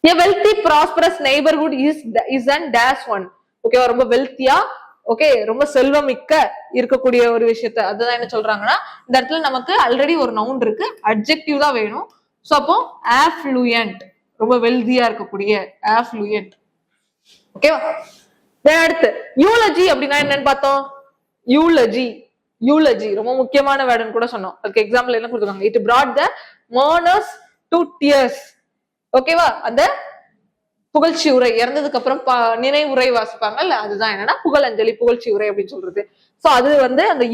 A wealthy prosperous neighborhood is an dash one. Okay, ரொம்ப வெல்த்தியா, ஓகே, ரொம்ப செல்வமிக்க இருக்கக்கூடிய ஒரு விஷயத்த அதுதான் என்ன சொல்றாங்கன்னா, இந்த இடத்துல நமக்கு ஆல்ரெடி ஒரு நவுன் இருக்கு, அட்ஜெக்டிவ் தான் வேணும். சோ அப்போ affluent, ரொம்ப வெல்தியா இருக்கக்கூடிய affluent. ஓகேவா? அடுத்து யூலஜி அப்படின்னா என்னன்னு பார்த்தோம். யூலஜி. யூலஜி ரொம்ப முக்கியமான வேர்டுன்னு கூட சொன்னோம். அதுக்கு எக்ஸாம்பிள் என்ன கொடுத்துருக்காங்க? It brought the mourners to tears. ஓகேவா? அந்த புகழ்ச்சி உரை, இறந்ததுக்கு அப்புறம் நினைவுரை வாசிப்பாங்கல்ல, அதுதான் என்னன்னா புகழஞ்சலி, புகழ்ச்சி உரை அப்படின்னு சொல்றது. சோ அது வந்து அந்த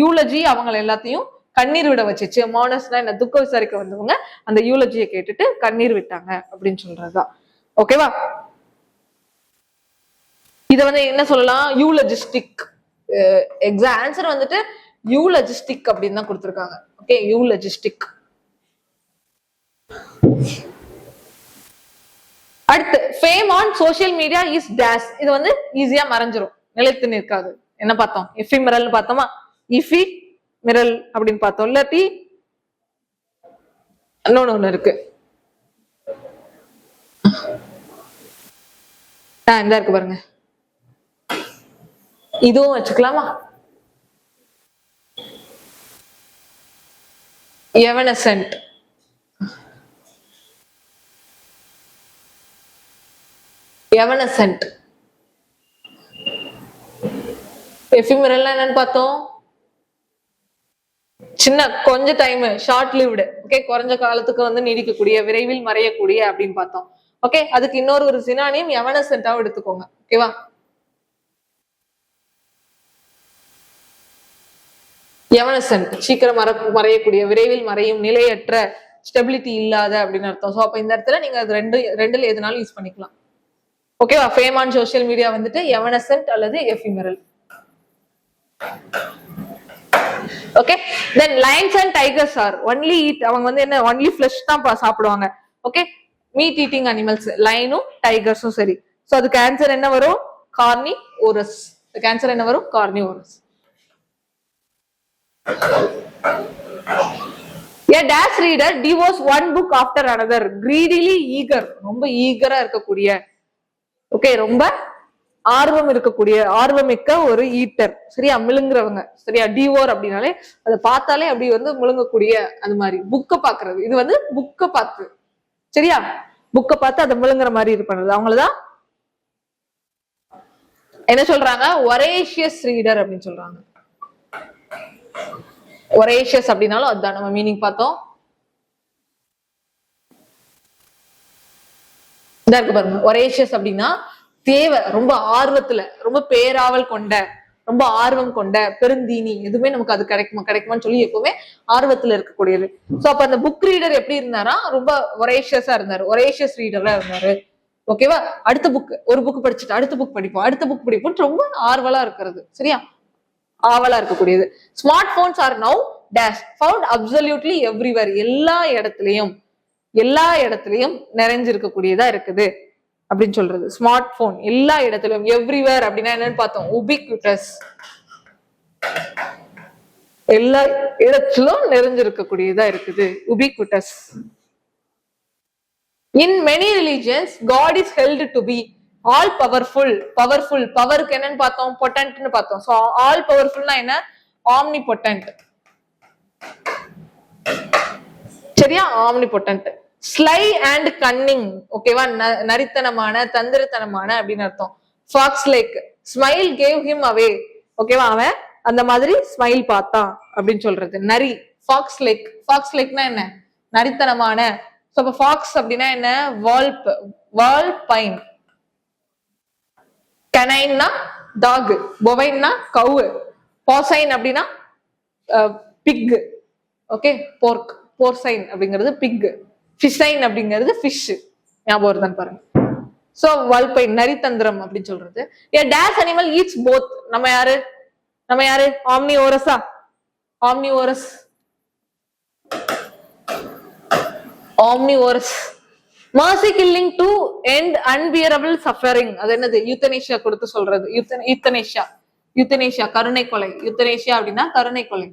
யூலஜி அவங்க எல்லாத்தையும் கண்ணீர் விட வச்சுச்சு. மானஸ்னா என்ன? துக்க விசாரிக்க வந்தவங்க அந்த யூலஜியை கேட்டுட்டு கண்ணீர் விட்டாங்க அப்படின்னு சொல்றதுதான். ஓகேவா? இத வந்து என்ன சொல்லலாம்? யூலஜிஸ்டிக். ஆன்சர் வந்துட்டு யூலஜிஸ்டிக் அப்படின்னு தான் கொடுத்துருக்காங்க. Okay, eulogistic. அடுத்து fame on social media is dash. இது வந்து ஈஸியா மறைஞ்சிரும், நிலைத்து நிற்காது. என்ன பார்த்தோம்? எஃபிமெரல் பார்த்தோமா? இஃபி மிரல் அப்படின்னு பார்த்தோம். இல்லாட்டி இன்னொன்னு ஒண்ணு இருக்கு, இந்த இருக்கு பாருங்க, இதுவும் வச்சுக்கலாமா? எவனசென்ட். எவனசென்ட். எஃபிமெரல் என்னன்னு பார்த்தோம்? சின்ன கொஞ்ச டைம், ஷார்ட் லிவ்டு. ஓகே, குறைஞ்ச காலத்துக்கு வந்து நீடிக்கக்கூடிய, விரைவில் மறையக்கூடிய அப்படின்னு பார்த்தோம். ஓகே, அதுக்கு இன்னொரு ஒரு சினானியம் எவனசென்ட்டாவும் எடுத்துக்கோங்க. ஓகேவா? எவனசென்ட் சீக்கிரம் மறையக்கூடிய, விரைவில் மறையும், நிலையற்ற, ஸ்டெபிலிட்டி இல்லாத அப்படின்னு அர்த்தம். சோ அப்ப இந்த இடத்துல நீங்க அது ரெண்டுல எதுனாலும் யூஸ் பண்ணிக்கலாம். ஓகேவா? ஃபேம் ஆன் சோசியல் மீடியா வந்துட்டு எவனசென்ட் அல்லது ephemeral. Okay, then lions and tigers are only eat. அவங்க வந்து என்ன? ஒன்லி ஃபிளஷ் தான் சாப்பிடுவாங்க. Okay, meat eating animals. லயனும் டைகர்ஸும். சரி, சோ அதுக்கு ஆன்சர் என்ன வரும்? கார்னிவோரஸ். அதுக்கு ஆன்சர் என்ன வரும்? Carnivorous. A dash reader devours one book after another. Greedily eager, ரொம்ப ஈகரா இருக்கக்கூடிய, ஓகே, ரொம்ப ஆர்வம் இருக்கக்கூடிய, ஆர்வமிக்க ஒரு ஈட்டர். சரியா, முழுங்குறவங்க. சரியா, டிவோர் அப்படின்னாலே அதை பார்த்தாலே அப்படி வந்து முழுங்கக்கூடிய அது மாதிரி. புக்கை பாக்குறது, இது வந்து புக்கை பார்த்து, சரியா, புக்கை பார்த்து அதை முழுங்குற மாதிரி இது பண்றது, அவங்களதான் என்ன சொல்றாங்க, ஒரேஷியஸ் ரீடர் அப்படின்னு சொல்றாங்க. ஒரேஷியஸ் அப்படின்னாலும் அதுதான் நம்ம மீனிங் பார்த்தோம். இருக்கு பாருங்க, ஒரேஷியஸ் அப்படின்னா தேவை, ரொம்ப ஆர்வத்துல, ரொம்ப பேராவல் கொண்ட, ரொம்ப ஆர்வம் கொண்ட, பெருந்தீனி, எதுவுமே நமக்கு அது கிடைக்குமான்னு சொல்லி எப்பவுமே ஆர்வத்துல இருக்கக்கூடியது. சோ அப்ப அந்த புக் ரீடர் எப்படி இருந்தாரா, ரொம்ப ஒரேஷியஸா இருந்தாரு, ஒரேஷியஸ் ரீடரா இருந்தாரு. ஓகேவா, அடுத்த புக், ஒரு புக் படிச்சுட்டு அடுத்த புக் படிப்போம், அடுத்த புக் படிப்போம், ரொம்ப ஆர்வலா இருக்கிறது. சரியா, ஆவலா இருக்கக்கூடியது. Smart phones are now dash found absolutely everywhere. எல்லா இடத்துலயும் நிறைஞ்சிருக்கக்கூடியதா இருக்குது அப்படின்னு சொல்றது. ஸ்மார்ட் போன் எல்லா இடத்துலயும், எவ்ரிவேர் அப்படின்னா என்னன்னு பார்த்தோம், உபிக்விட்டஸ், எல்லா இடத்திலும் நிறைஞ்சிருக்கக்கூடியதா இருக்குது, உபிக்விட்டஸ். In many religions, God is held to be all powerful. பவருக்கு என்னன்னு பார்த்தோம், பொட்டன்ட்னு பார்த்தோம். சோ ஆல் பவர்ஃபுல்னா என்ன, ஆம்னிபொட்டன்ட். சரியா, ஆம்னிபொட்டன்ட். ஸ்லை அண்ட் கன்னிங், ஓகேவா, நரித்தனமான, தந்திரத்தனமான அப்படின்னு அர்த்தம். Fox like, smile gave him away, ஓகேவா, அவன் அந்த மாதிரி ஸ்மைல் பார்த்தான் அப்படின்னு சொல்றது. நரி, ஃபாக்ஸ் லைக்னா என்ன, நரித்தனமான. சோ அப்ப ஃபாக்ஸ் அப்படின்னா என்ன, வால்பைன். கனைன்னா டாக், பொவைன்னா கவு, போசைன் அப்படின்னா பிக், ஓகே, போர்சைன் அப்படிங்கிறது பிக், ஃபிஷைன் அப்படிங்கிறது ஃபிஷ். ஞாபகம் வருதான்னு பாருங்க. சோ வால்பைன், நரித்தந்திரம் அப்படின்னு சொல்றது. A dash animal eats both. நம்ம யாரு ஆம்னிவோரஸா, omnivorous. mercy killing to end unbearable suffering. அது என்னது, யூத்தனேஷியா கொடுத்து சொல்றது. யூத்தனேஷியா கருணை கொலை. யூத்தனேஷியா அப்படின்னா கருணை கொலை.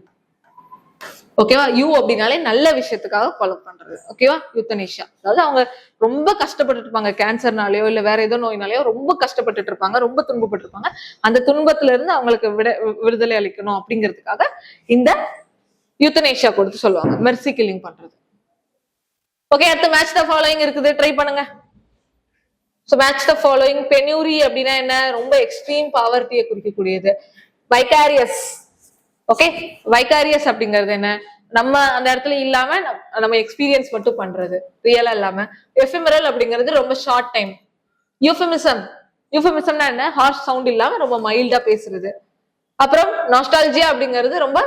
ஓகேவா, யூ அப்படின்னாலே நல்ல விஷயத்துக்காக கொலை பண்றது. ஓகேவா, யூத்தனேஷியா. அதாவது அவங்க ரொம்ப கஷ்டப்பட்டு இருப்பாங்க, கேன்சர்னாலயோ இல்ல வேற ஏதோ நோயினாலயோ ரொம்ப கஷ்டப்பட்டு இருப்பாங்க, ரொம்ப துன்பப்பட்டு இருப்பாங்க. அந்த துன்பத்துல இருந்து அவங்களுக்கு விடுதலை அளிக்கணும் அப்படிங்கிறதுக்காக இந்த யூத்தனேஷியா கொடுத்து சொல்லுவாங்க, மெர்சி கில்லிங் பண்றது. ஓகே, அடுத்து மேட்ச் த ஃபாலோயிங் இருக்குது, ட்ரை பண்ணுங்க. So match the following. Penury அப்படின்னா என்ன, ரொம்ப எக்ஸ்ட்ரீம் பாவர்ட்டியை குறிக்கக்கூடியது. வைகாரியஸ், ஓகே, வைகாரியஸ் அப்படிங்கிறது என்ன, நம்ம அந்த இடத்துல இல்லாம நம்ம எக்ஸ்பீரியன்ஸ் மட்டும் பண்றது, ரியலா இல்லாம. எஃபிமரல் அப்படிங்கிறது ரொம்ப ஷார்ட் டைம். யூஃபமிசம்னா என்ன, ஹார்ஷ் சவுண்ட் இல்லாம ரொம்ப மைல்டா பேசுறது. அப்புறம் நாஸ்டால்ஜியா அப்படிங்கிறது ரொம்ப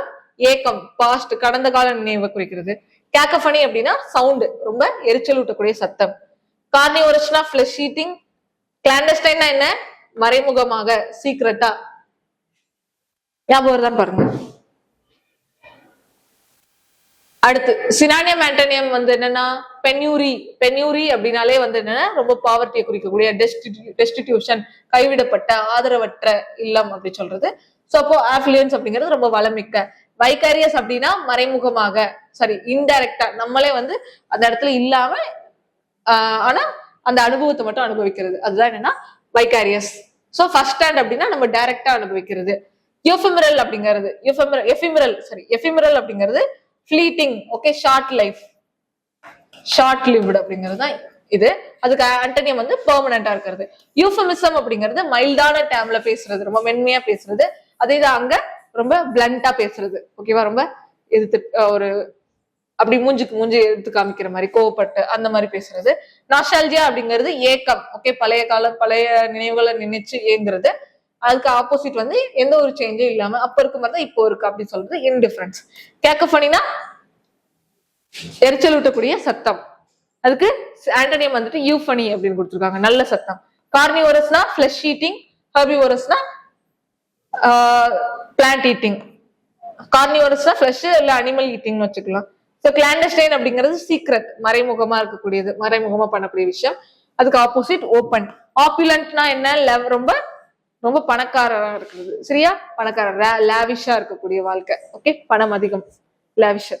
ஏக்கம், பாஸ்ட், கடந்த கால நினைவை குறிக்கிறது. கேக்கஃபனி அப்படின்னா சவுண்ட், ரொம்ப எரிச்சல் ஊட்டக்கூடிய சத்தம். கார்னிவோரஸ்னா ஃபிளஷ் ஈட்டிங். கிளாண்டஸ்டைன்னா என்ன, மறைமுகமாக, சீக்ரெட்டா. ஞாபகம் தான் பாருங்க. அடுத்து சினானியம் ஆண்டனியம் வந்து என்னன்னா பென்யூரி அப்படின்னாலே வந்து என்னன்னா ரொம்ப பாவர்ட்டியை குறிக்கக்கூடிய, டெஸ்டிடியூஷன், கைவிடப்பட்ட, ஆதரவற்ற இல்லம் அப்படி சொல்றது. சோ அப்போ ஆஃப்ளூயன்ஸ் அப்படிங்கிறது ரொம்ப வளமிக்க. வைகாரியஸ் அப்படின்னா மறைமுகமாக, சாரி இன்டைரக்டா, நம்மளே வந்து அந்த இடத்துல இல்லாம ஆனா அந்த அனுபவத்தை மட்டும் அனுபவிக்கிறது, அதுதான் என்னன்னா வைகாரியஸ். சோ ஃபர்ஸ்ட் ஹேண்ட் அப்படின்னா நம்ம டைரக்டா அனுபவிக்கிறது. எஃபிமரல் அப்படிங்கிறது எஃபிமரல் அப்படிங்கிறது fleeting, okay, short life, short lived அப்படிங்கிறது தான் இது. அதுக்கு ஆண்டனியம் வந்து பெர்மனண்டா இருக்கிறது. யூஃபமிசம் அப்படிங்கிறது மைல்டான டேம்ல பேசுறது, ரொம்ப மென்மையா பேசுறது. அதே தான் அங்க ரொம்ப பிளண்டா பேசுறது, ஓகேவா, ரொம்ப எதிர்த்து ஒரு அப்படி மூஞ்சி எடுத்து காமிக்கிற மாதிரி, கோவப்பட்டு அந்த மாதிரி பேசுறது. நாஸ்டால்ஜியா அப்படிங்கிறது ஏக்கம், ஓகே, பழைய நினைவுகளை நினைச்சு ஏங்குறது. அதுக்கு ஆப்போசிட் வந்து எந்த ஒரு சேஞ்சும் இல்லாம அப்ப இருக்க மாதிரி தான் இப்போ இருக்கு அப்படின்னு சொல்றது இன்டிஃபரன்ஸ். கேக்கஃபனினா எரிச்சல் ஊட்டக்கூடிய சத்தம். அதுக்கு ஆண்டனியம் வந்துட்டு யூஃபனி அப்படின்னு கொடுத்துருக்காங்க, நல்ல சத்தம். கார்னிவோரஸ்னா ஃபிளஷ் ஈட்டிங், ஹெர்பிவோரஸ்னா பிளான்ட் ஈட்டிங். கார்னிவோரஸ்னா ஃபிளஷ் இல்ல அனிமல் ஈட்டிங்னு வச்சுக்கலாம். ஸோ கிளாண்டஸ்டைன் அப்படிங்கிறது சீக்ரெட், மறைமுகமா இருக்கக்கூடியது, மறைமுகமா பண்ணக்கூடிய விஷயம். அதுக்கு ஆப்போசிட் ஓப்பன். ஆப்புலண்ட்னா என்ன, ரொம்ப ரொம்ப பணக்காரரா இருக்கிறது. சரியா, பணக்காரர், லாவிஷா இருக்கக்கூடிய வாழ்க்கை, ஓகே, பணம் அதிகம், லாவிஷ்,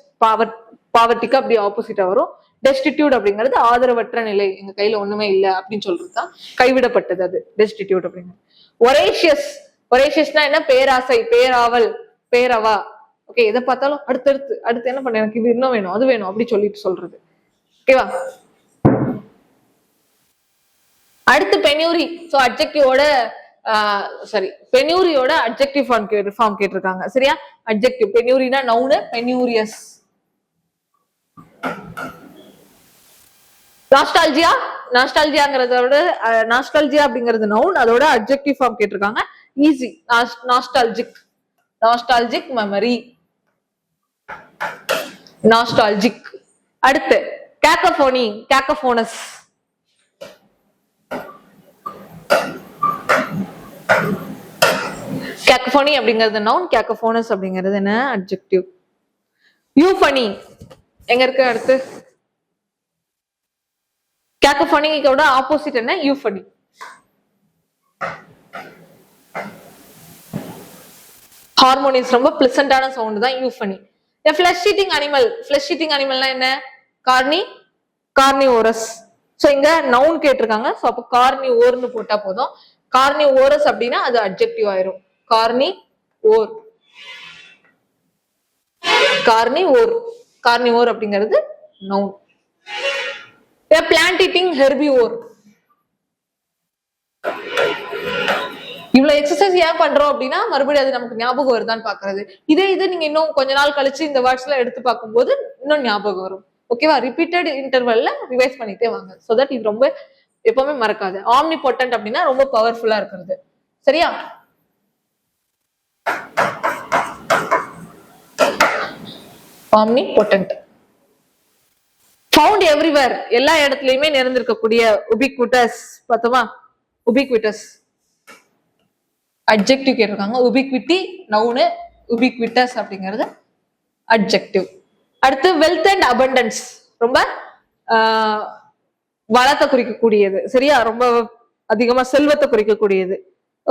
பாவர்ட்டிக்கு அப்படி ஆப்போசிட்டா வரும். டெஸ்டிடியூட் அப்படிங்கிறது ஆதரவற்ற நிலை, எங்க கையில ஒண்ணுமே இல்லை அப்படின்னு சொல்றதுதான் கைவிடப்பட்டது, அது டெஸ்டிடியூட் அப்படிங்கிறது. ஒரேஷியஸ், ஒரேஷியஸ்னா என்ன? பேராசை, பேராவல், பேரவா. ஓகே, எதை பார்த்தாலும் அடுத்து என்ன பண்ண, எனக்கு இது இன்னும் வேணும், அது வேணும் அப்படி சொல்லிட்டு சொல்றது. ஓகேவா? அடுத்து பென்யூரி. சோ அட்ஜெக்டிவோட பென்யூரியோட அட்ஜெக்டிவ் ஃபார்ம் கேட்டிருக்காங்க. சரியா? அட்ஜெக்டிவ். பென்யூரினா நவுன், பென்யூரியஸ். நாஸ்டால்ஜியா, நாஸ்டால்ஜியாங்கிறதோட நாஸ்டால்ஜியா அப்படிங்கிறது நவுன், அதோட அட்ஜெக்டிவ் ஃபார்ம் கேட்டிருக்காங்க. Easy. Nostalgic, nostalgic memory, nostalgic. அடுத்து கேக்கோபோனி, கேக்கோபோனஸ். கேக்கோபோனி அப்படிங்கிறது நவுன், கேக்கோபோனஸ் அப்படிங்கிறது என்ன? அட்ஜெக்டிவ். யூஃபனி எங்க இருக்கு? அடுத்து கேக்கோபோனியோட ஆப்போசிட் என்ன? யூஃபனி. ஹார்மோனியஸ், ரொம்ப பிளசண்டான சவுண்ட் தான் euphony. Flesh eating animal. Flesh eating அனிமல்னா என்ன? கார்னிவோரஸ். சோ இங்க நவுன் கேட்டிருக்காங்க. சோ அப்ப கார்னிவோர்னு போட்டா போதும். கார்னிவோரஸ் அப்படின்னா அது அட்ஜெக்டிவ் ஆயிரும். கார்னிவோர், கார்னிவோர் அப்படிங்கிறது நவுன். Plant eating herbivore. இவ்வளவு எக்ஸசைஸ் ஏன் பண்றோம் அப்படின்னா மறுபடியும் அது நமக்கு ஞாபகம் வருதான்னு பாக்குறது. இது நீங்க இன்னும் கொஞ்ச நாள் கழிச்சு இந்த வேர்ட்ஸ் எல்லாம் எடுத்து பார்க்கும்போது இன்னும் ஞாபகம் வரும். ஓகேவா? ரிப்பீட்டட் இன்டர்வல்ல ரிவைஸ் பண்ணிட்டே வாங்க. சோ தட் இது ரொம்ப எப்பவுமே மறக்காது. ஆம்னி பொட்டன்ட் அப்படின்னா ரொம்ப பவர்ஃபுல்லா இருக்கிறது. சரியா? Omni potent. ஃபவுண்ட் எவ்ரிவேர், எல்லா இடத்துலயுமே நிறைந்திருக்கக்கூடிய. உபிக்விட்டஸ் பார்த்தோமா? உபிக்விட்டஸ் அட்ஜெக்டிவ் கேட்டிருக்காங்க. உபிக்விட்டி நவுனு, உபிக்விட்டஸ் அப்படிங்கிறது அட்ஜெக்டிவ். அடுத்து வெல்த் அண்ட் அபண்டன்ஸ், ரொம்ப வளத்தை குறிக்கக்கூடியது. சரியா? ரொம்ப அதிகமா செல்வத்தை குறிக்கக்கூடியது.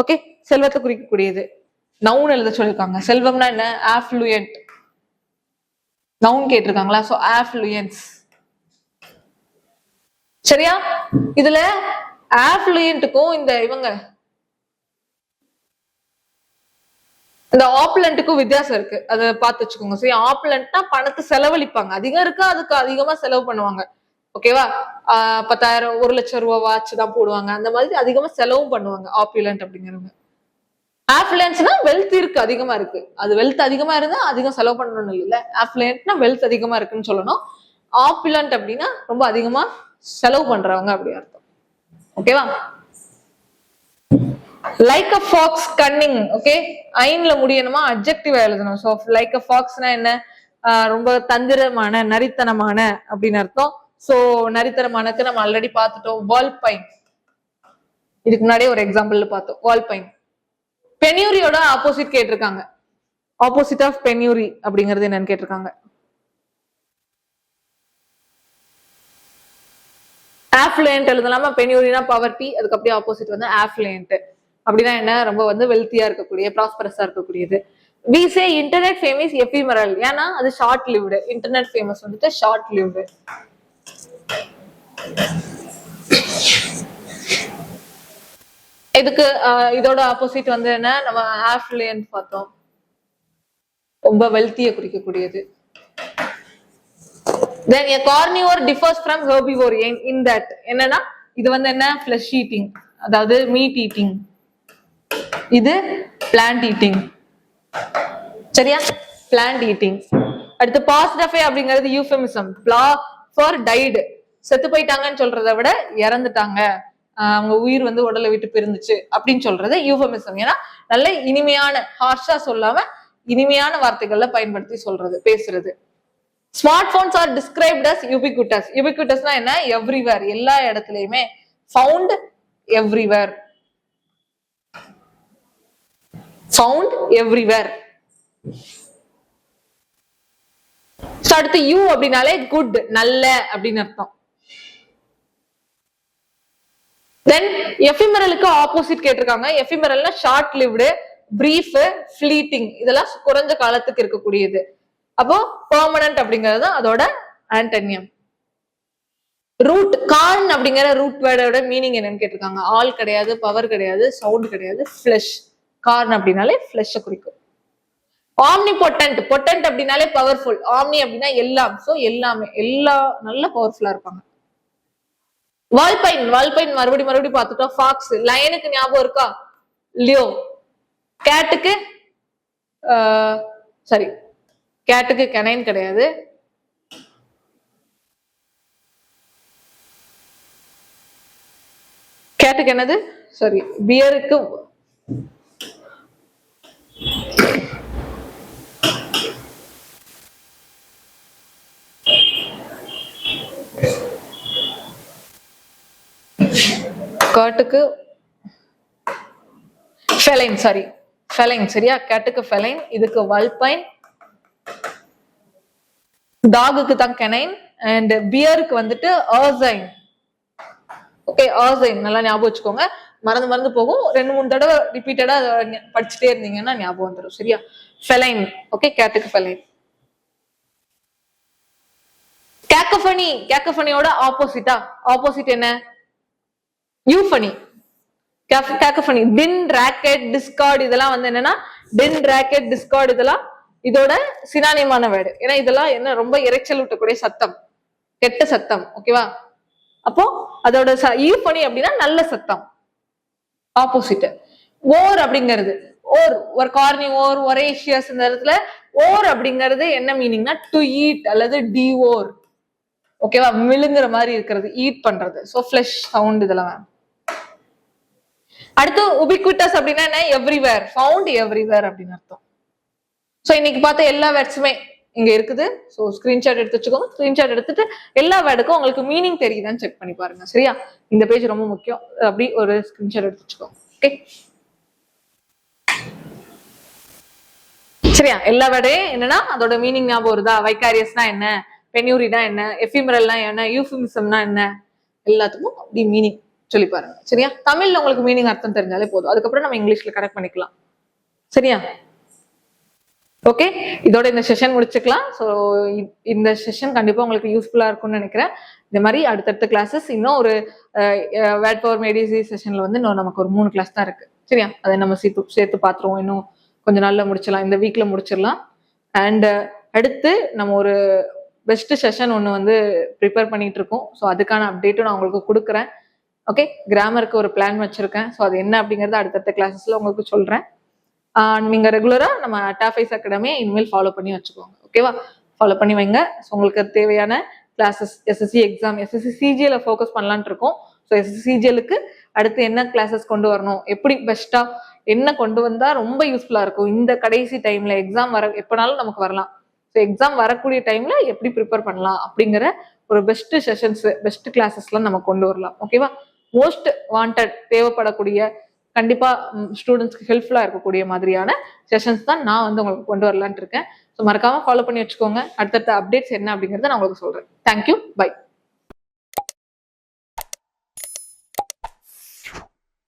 ஓகே, செல்வத்தை குறிக்கக்கூடியது. நவுன் எழுத சொல்லிருக்காங்க. செல்வம்னா என்ன? ஆஃப்ளூயன்ட். நவுன் கேட்டிருக்காங்களா? சோ ஆஃப்ளூயன்ஸ். சரியா? இதுல ஆஃப்ளூயன்ட்டுக்கும் இந்த ஆப்புலண்ட்டுக்கும் வித்தியாசம் இருக்கு. அதை பார்த்து வச்சுக்கோங்க. சரி, ஆப்புலண்ட்னா பணத்தை செலவழிப்பாங்க, அதிகம் இருக்கா அதுக்கு அதிகமா செலவு பண்ணுவாங்க. ஓகேவா? 10,000 1,00,000 ரூபாய் வாட்ச் தான் போடுவாங்க, அந்த மாதிரி அதிகமா செலவும் பண்ணுவாங்க ஆப்புலண்ட் அப்படிங்கிறவங்க. ஆஃப்ளூயன்ஸ்னா வெல்த் இருக்கு, அதிகமா இருக்கு. அது வெல்த் அதிகமா இருந்தா அதிகம் செலவு பண்ணணும் இல்ல. ஆஃப்ளூயன்ட்னா வெல்த் அதிகமா இருக்குன்னு சொல்லணும். ஆப்புலண்ட் அப்படின்னா ரொம்ப அதிகமா செலவு பண்றவங்க அப்படி அர்த்தம். ஓகேவா? Like a fox, cunning. Okay, ஐன்ல முடியணுமா? அட்ஜெக்டிவ் எழுதணும். சோ லைக் அ ஃபாக்ஸ்னா என்ன? ரொம்ப தந்திரமான, நரித்தனமான அப்படின்னு அர்த்தம். சோ நரித்தனமானக்கு நம்ம ஆல்ரெடி பார்த்துட்டோம். வால்பைன், இதுக்கு முன்னாடியே ஒரு எக்ஸாம்பிள் பார்த்தோம். வால்பைன். பென்யூரியோட ஆப்போசிட் கேட்டிருக்காங்க. ஆப்போசிட் ஆஃப் பென்யூரி அப்படிங்கிறது என்னன்னு கேட்டிருக்காங்க. ஆஃப்ளூயன்ட் எழுதலாமா? பென்யூரினா பவர்ட்டி, அதுக்கு அப்படியே ஆப்போசிட் வந்து ஆஃப்ளூயன்ட். அப்படின்னா என்ன? ரொம்ப வந்து வெல்த்தியா இருக்கக்கூடிய, ப்ராஸ்பரஸா இருக்கக்கூடியது. வி சே இன்டர்நெட் ஃபேமஸ் எஃபிமரல், ஏன்னா அது ஷார்ட் லிவ்டு. இன்டர்நெட் ஃபேமஸ் வந்துட்டு ஷார்ட் லிவ்டு. இதுக்கு இதோட ஆப்போசிட் வந்து என்ன? நம்ம ஆஃப்ளூயன்ட் பார்த்தோம், ரொம்ப வெல்த்தியை குறிக்கக்கூடியது. Then a carnivore differs from herbivore in that என்னன்னா இது வந்து என்ன? flesh eating, அதாவது meat eating. இது plant eating. சரியா? plant eating. அடுத்து passed away அப்படிங்கிறது euphemism for died. செத்து போயிட்டாங்கன்னு சொல்றதை விட இறந்துட்டாங்க, அவங்க உயிர் வந்து உடலை விட்டு பிரிந்துச்சு அப்படின்னு சொல்றது euphemism. ஏன்னா நல்ல இனிமையான, ஹார்ஷா சொல்லாம இனிமையான வார்த்தைகள்ல பயன்படுத்தி சொல்றது, பேசுறது. Smart phones are described as ubiquitous. யூபிக்விட்டஸ்னா என்ன? எவ்ரிவேர், எல்லா இடத்துலயுமே. Found everywhere, found everywhere. அடுத்து யூ அப்படின்னாலே குட், நல்ல அப்படின்னு அர்த்தம். தென் எஃபிமெரலுக்கு ஆப்போசிட் கேட்டிருக்காங்க. எஃபிமெரல்னா ஷார்ட் லிவ்டு, பிரீஃப், ஃபிளீட்டிங். இதெல்லாம் குறைஞ்ச காலத்துக்கு இருக்கக்கூடியது. அப்போ பெர்மனன்ட் அப்படிங்கிறது அதோட ஆன்டனியம். ரூட் கார்ன் அப்படிங்கிற ரூட் வேர்டோட மீனிங் என்னன்னு கேட்டிருக்காங்க. ஆல் கிடையாது, பவர் கிடையாது, சவுண்ட் கிடையாது, ஃபிளஷ். கார்ன் அப்படின்னாலே ஃபிளஷ் குறிக்கும். ஆம்னி பொட்டன்ட், பொட்டன்ட் அப்படின்னாலே பவர்ஃபுல், ஆம்னி அப்படின்னா எல்லாம், சோ எல்லாமே எல்லா நல்ல பவர்ஃபுல்லா இருப்பாங்க. வால்பைன், வால்பைன் மறுபடியும் பார்த்துட்டோம். ஃபாக்ஸ், லயனுக்கு ஞாபகம் இருக்கா? லியோ. கேட்டுக்கு சரி, கேட்டுக்கு கெனைன் கிடையாது. கேட்டுக்கு என்னது? சாரி, பியருக்கு காட்டுக்கு ஃபெலைன், சாரி ஃபெலைன், சரியா? கேட்டுக்கு ஃபெலைன், இதுக்கு வால்பைன், டாகுக்கு தான் கெனைன், அண்ட் பியருக்கு வந்துட்டு ஆர்சைன். ஓகே, ஆர்சைன் நல்லா ஞாபகம் வச்சுக்கோங்க. மறந்து போகும், 2-3 தடவை ரிப்பீட்டடா படிச்சுட்டே இருந்தீங்கன்னா ஞாபகம் வந்துடும், சரியா? ஃபெலைன். ஓகே, கேட்டுக்கு ஃபெலைன். கேக்கஃபனி, கேக்கஃபனியோட ஆப்போசிட்டா? ஆப்போசிட் என்ன? யூஃபனி. கேக்கஃபனி, டின், ராக்கெட், டிஸ்கார்ட் இதெல்லாம் வந்து என்னன்னா, டின், ராக்கெட், டிஸ்கார்ட் இதெல்லாம் இதோட சினானிமான வேர்டு. ஏன்னா இதெல்லாம் என்ன, ரொம்ப இறைச்சல் விட்டக்கூடிய சத்தம், கெட்ட சத்தம். ஓகேவா? அப்போ அதோட யூஃபனி அப்படின்னா நல்ல சத்தம், ஆப்போசிட். ஓர் அப்படிங்கிறது, ஓர், ஒரு கார்னி ஓர், ஒரேஷியஸ், இந்த இடத்துல ஓர் அப்படிங்கிறது என்ன மீனிங்னா டு ஈட் அல்லது டிவோர். ஓகேவா? விழுங்குற மாதிரி இருக்கிறது, ஈட் பண்றது. சோ ஃபிளஷ் சவுண்ட் இதெல்லாம். அடுத்து உபிக்விட்டஸ் அப்படின்னா என்ன? எவ்ரிவேர், ஃபவுண்ட் எவ்ரிவேர் அப்படின்னு அர்த்தம். சோ இன்னைக்கு பார்த்த எல்லா வேர்ட்ஸுமே இங்க இருக்குது. சோ ஸ்கிரீன்ஷாட் எடுத்து வச்சுக்கோங்க. ஸ்கிரீன்ஷாட் எடுத்துட்டு எல்லா வேர்டுக்கும் உங்களுக்கு மீனிங் தெரியுதான்னு செக் பண்ணி பாருங்க, சரியா? இந்த பேஜ் ரொம்ப முக்கியம். அப்படி ஒரு ஸ்கிரீன்ஷாட் எடுத்து வச்சுக்கோங்க. ஓகே, சரியா? எல்லா வேர்டையும் என்னன்னா அதோட மீனிங் ஞாபகம் வருதா? வைகாரியஸ்னா என்ன, பென்யூரினா என்ன, எஃபிமரல்னா என்ன, யூஃபிமிசம்னா என்ன, எல்லாத்துக்கும் அப்படி மீனிங் சொல்லி பாருங்க, சரியா? தமிழ்ல உங்களுக்கு மீனிங் அர்த்தம் தெரிஞ்சாலே போதும், அதுக்கப்புறம் நம்ம இங்கிலீஷ்ல கரெக்ட் பண்ணிக்கலாம், சரியா? ஓகே, இதோட இந்த செஷன் முடிச்சுக்கலாம். ஸோ இந்த செஷன் கண்டிப்பா உங்களுக்கு யூஸ்ஃபுல்லா இருக்கும்னு நினைக்கிறேன். இந்த மாதிரி அடுத்தடுத்த கிளாஸஸ் இன்னும் ஒரு வேர்ட் பவர் மேடிசி செஷன்ல வந்து இன்னும் நமக்கு ஒரு 3 கிளாஸ் தான் இருக்கு, சரியா? அதை நம்ம சேர்த்து பார்த்துருவோம். இன்னும் கொஞ்ச நாள்ல முடிச்சிடலாம், இந்த வீக்ல முடிச்சிடலாம். அண்ட் அடுத்து நம்ம ஒரு பெஸ்ட் செஷன் ஒன்று வந்து ப்ரிப்பேர் பண்ணிட்டு இருக்கோம். ஸோ அதுக்கான அப்டேட்டும் நான் உங்களுக்கு கொடுக்குறேன். ஓகே, கிராமருக்கு ஒரு பிளான் வச்சிருக்கேன். ஸோ அது என்ன அப்படிங்கறத அடுத்தடுத்த கிளாஸஸ்ல உங்களுக்கு சொல்றேன். நீங்க ரெகுலரா நம்ம டாஃபைஸ் அகாடமியை இனிமேல் ஃபாலோ பண்ணி வச்சுக்கோங்க, ஓகேவா? ஃபாலோ பண்ணி வைங்க. ஸோ உங்களுக்கு தேவையான classes, SSC exam, SSC CGL focus பண்ணலான் இருக்கோம். ஸோ எஸ்எஸ்சி சிஜிஎலுக்கு அடுத்து என்ன கிளாஸஸ் கொண்டு வரணும், எப்படி பெஸ்டா என்ன கொண்டு வந்தா ரொம்ப யூஸ்ஃபுல்லா இருக்கும், இந்த கடைசி டைம்ல எக்ஸாம் வர எப்பனாலும் நமக்கு வரலாம். ஸோ எக்ஸாம் வரக்கூடிய டைம்ல எப்படி ப்ரிப்பேர் பண்ணலாம் அப்படிங்கிற ஒரு பெஸ்ட் செஷன்ஸ், பெஸ்ட் கிளாஸஸ்லாம் நம்ம கொண்டு வரலாம், ஓகேவா? மோஸ்ட் வாண்டட், தேவைப்படக்கூடிய, கண்டிப்பா ஸ்டூடெண்ட்ஸ்க்கு ஹெல்ப்ஃபுல்லா இருக்கக்கூடிய மாதிரியான செஷன்ஸ் தான் நான் வந்து உங்களுக்கு கொண்டு வரலான் இருக்கேன். ஸோ மறக்காம ஃபாலோ பண்ணி வச்சுக்கோங்க. அடுத்தடுத்த அப்டேட்ஸ் என்ன அப்படிங்கறத நான் உங்களுக்கு சொல்றேன். Thank you, by.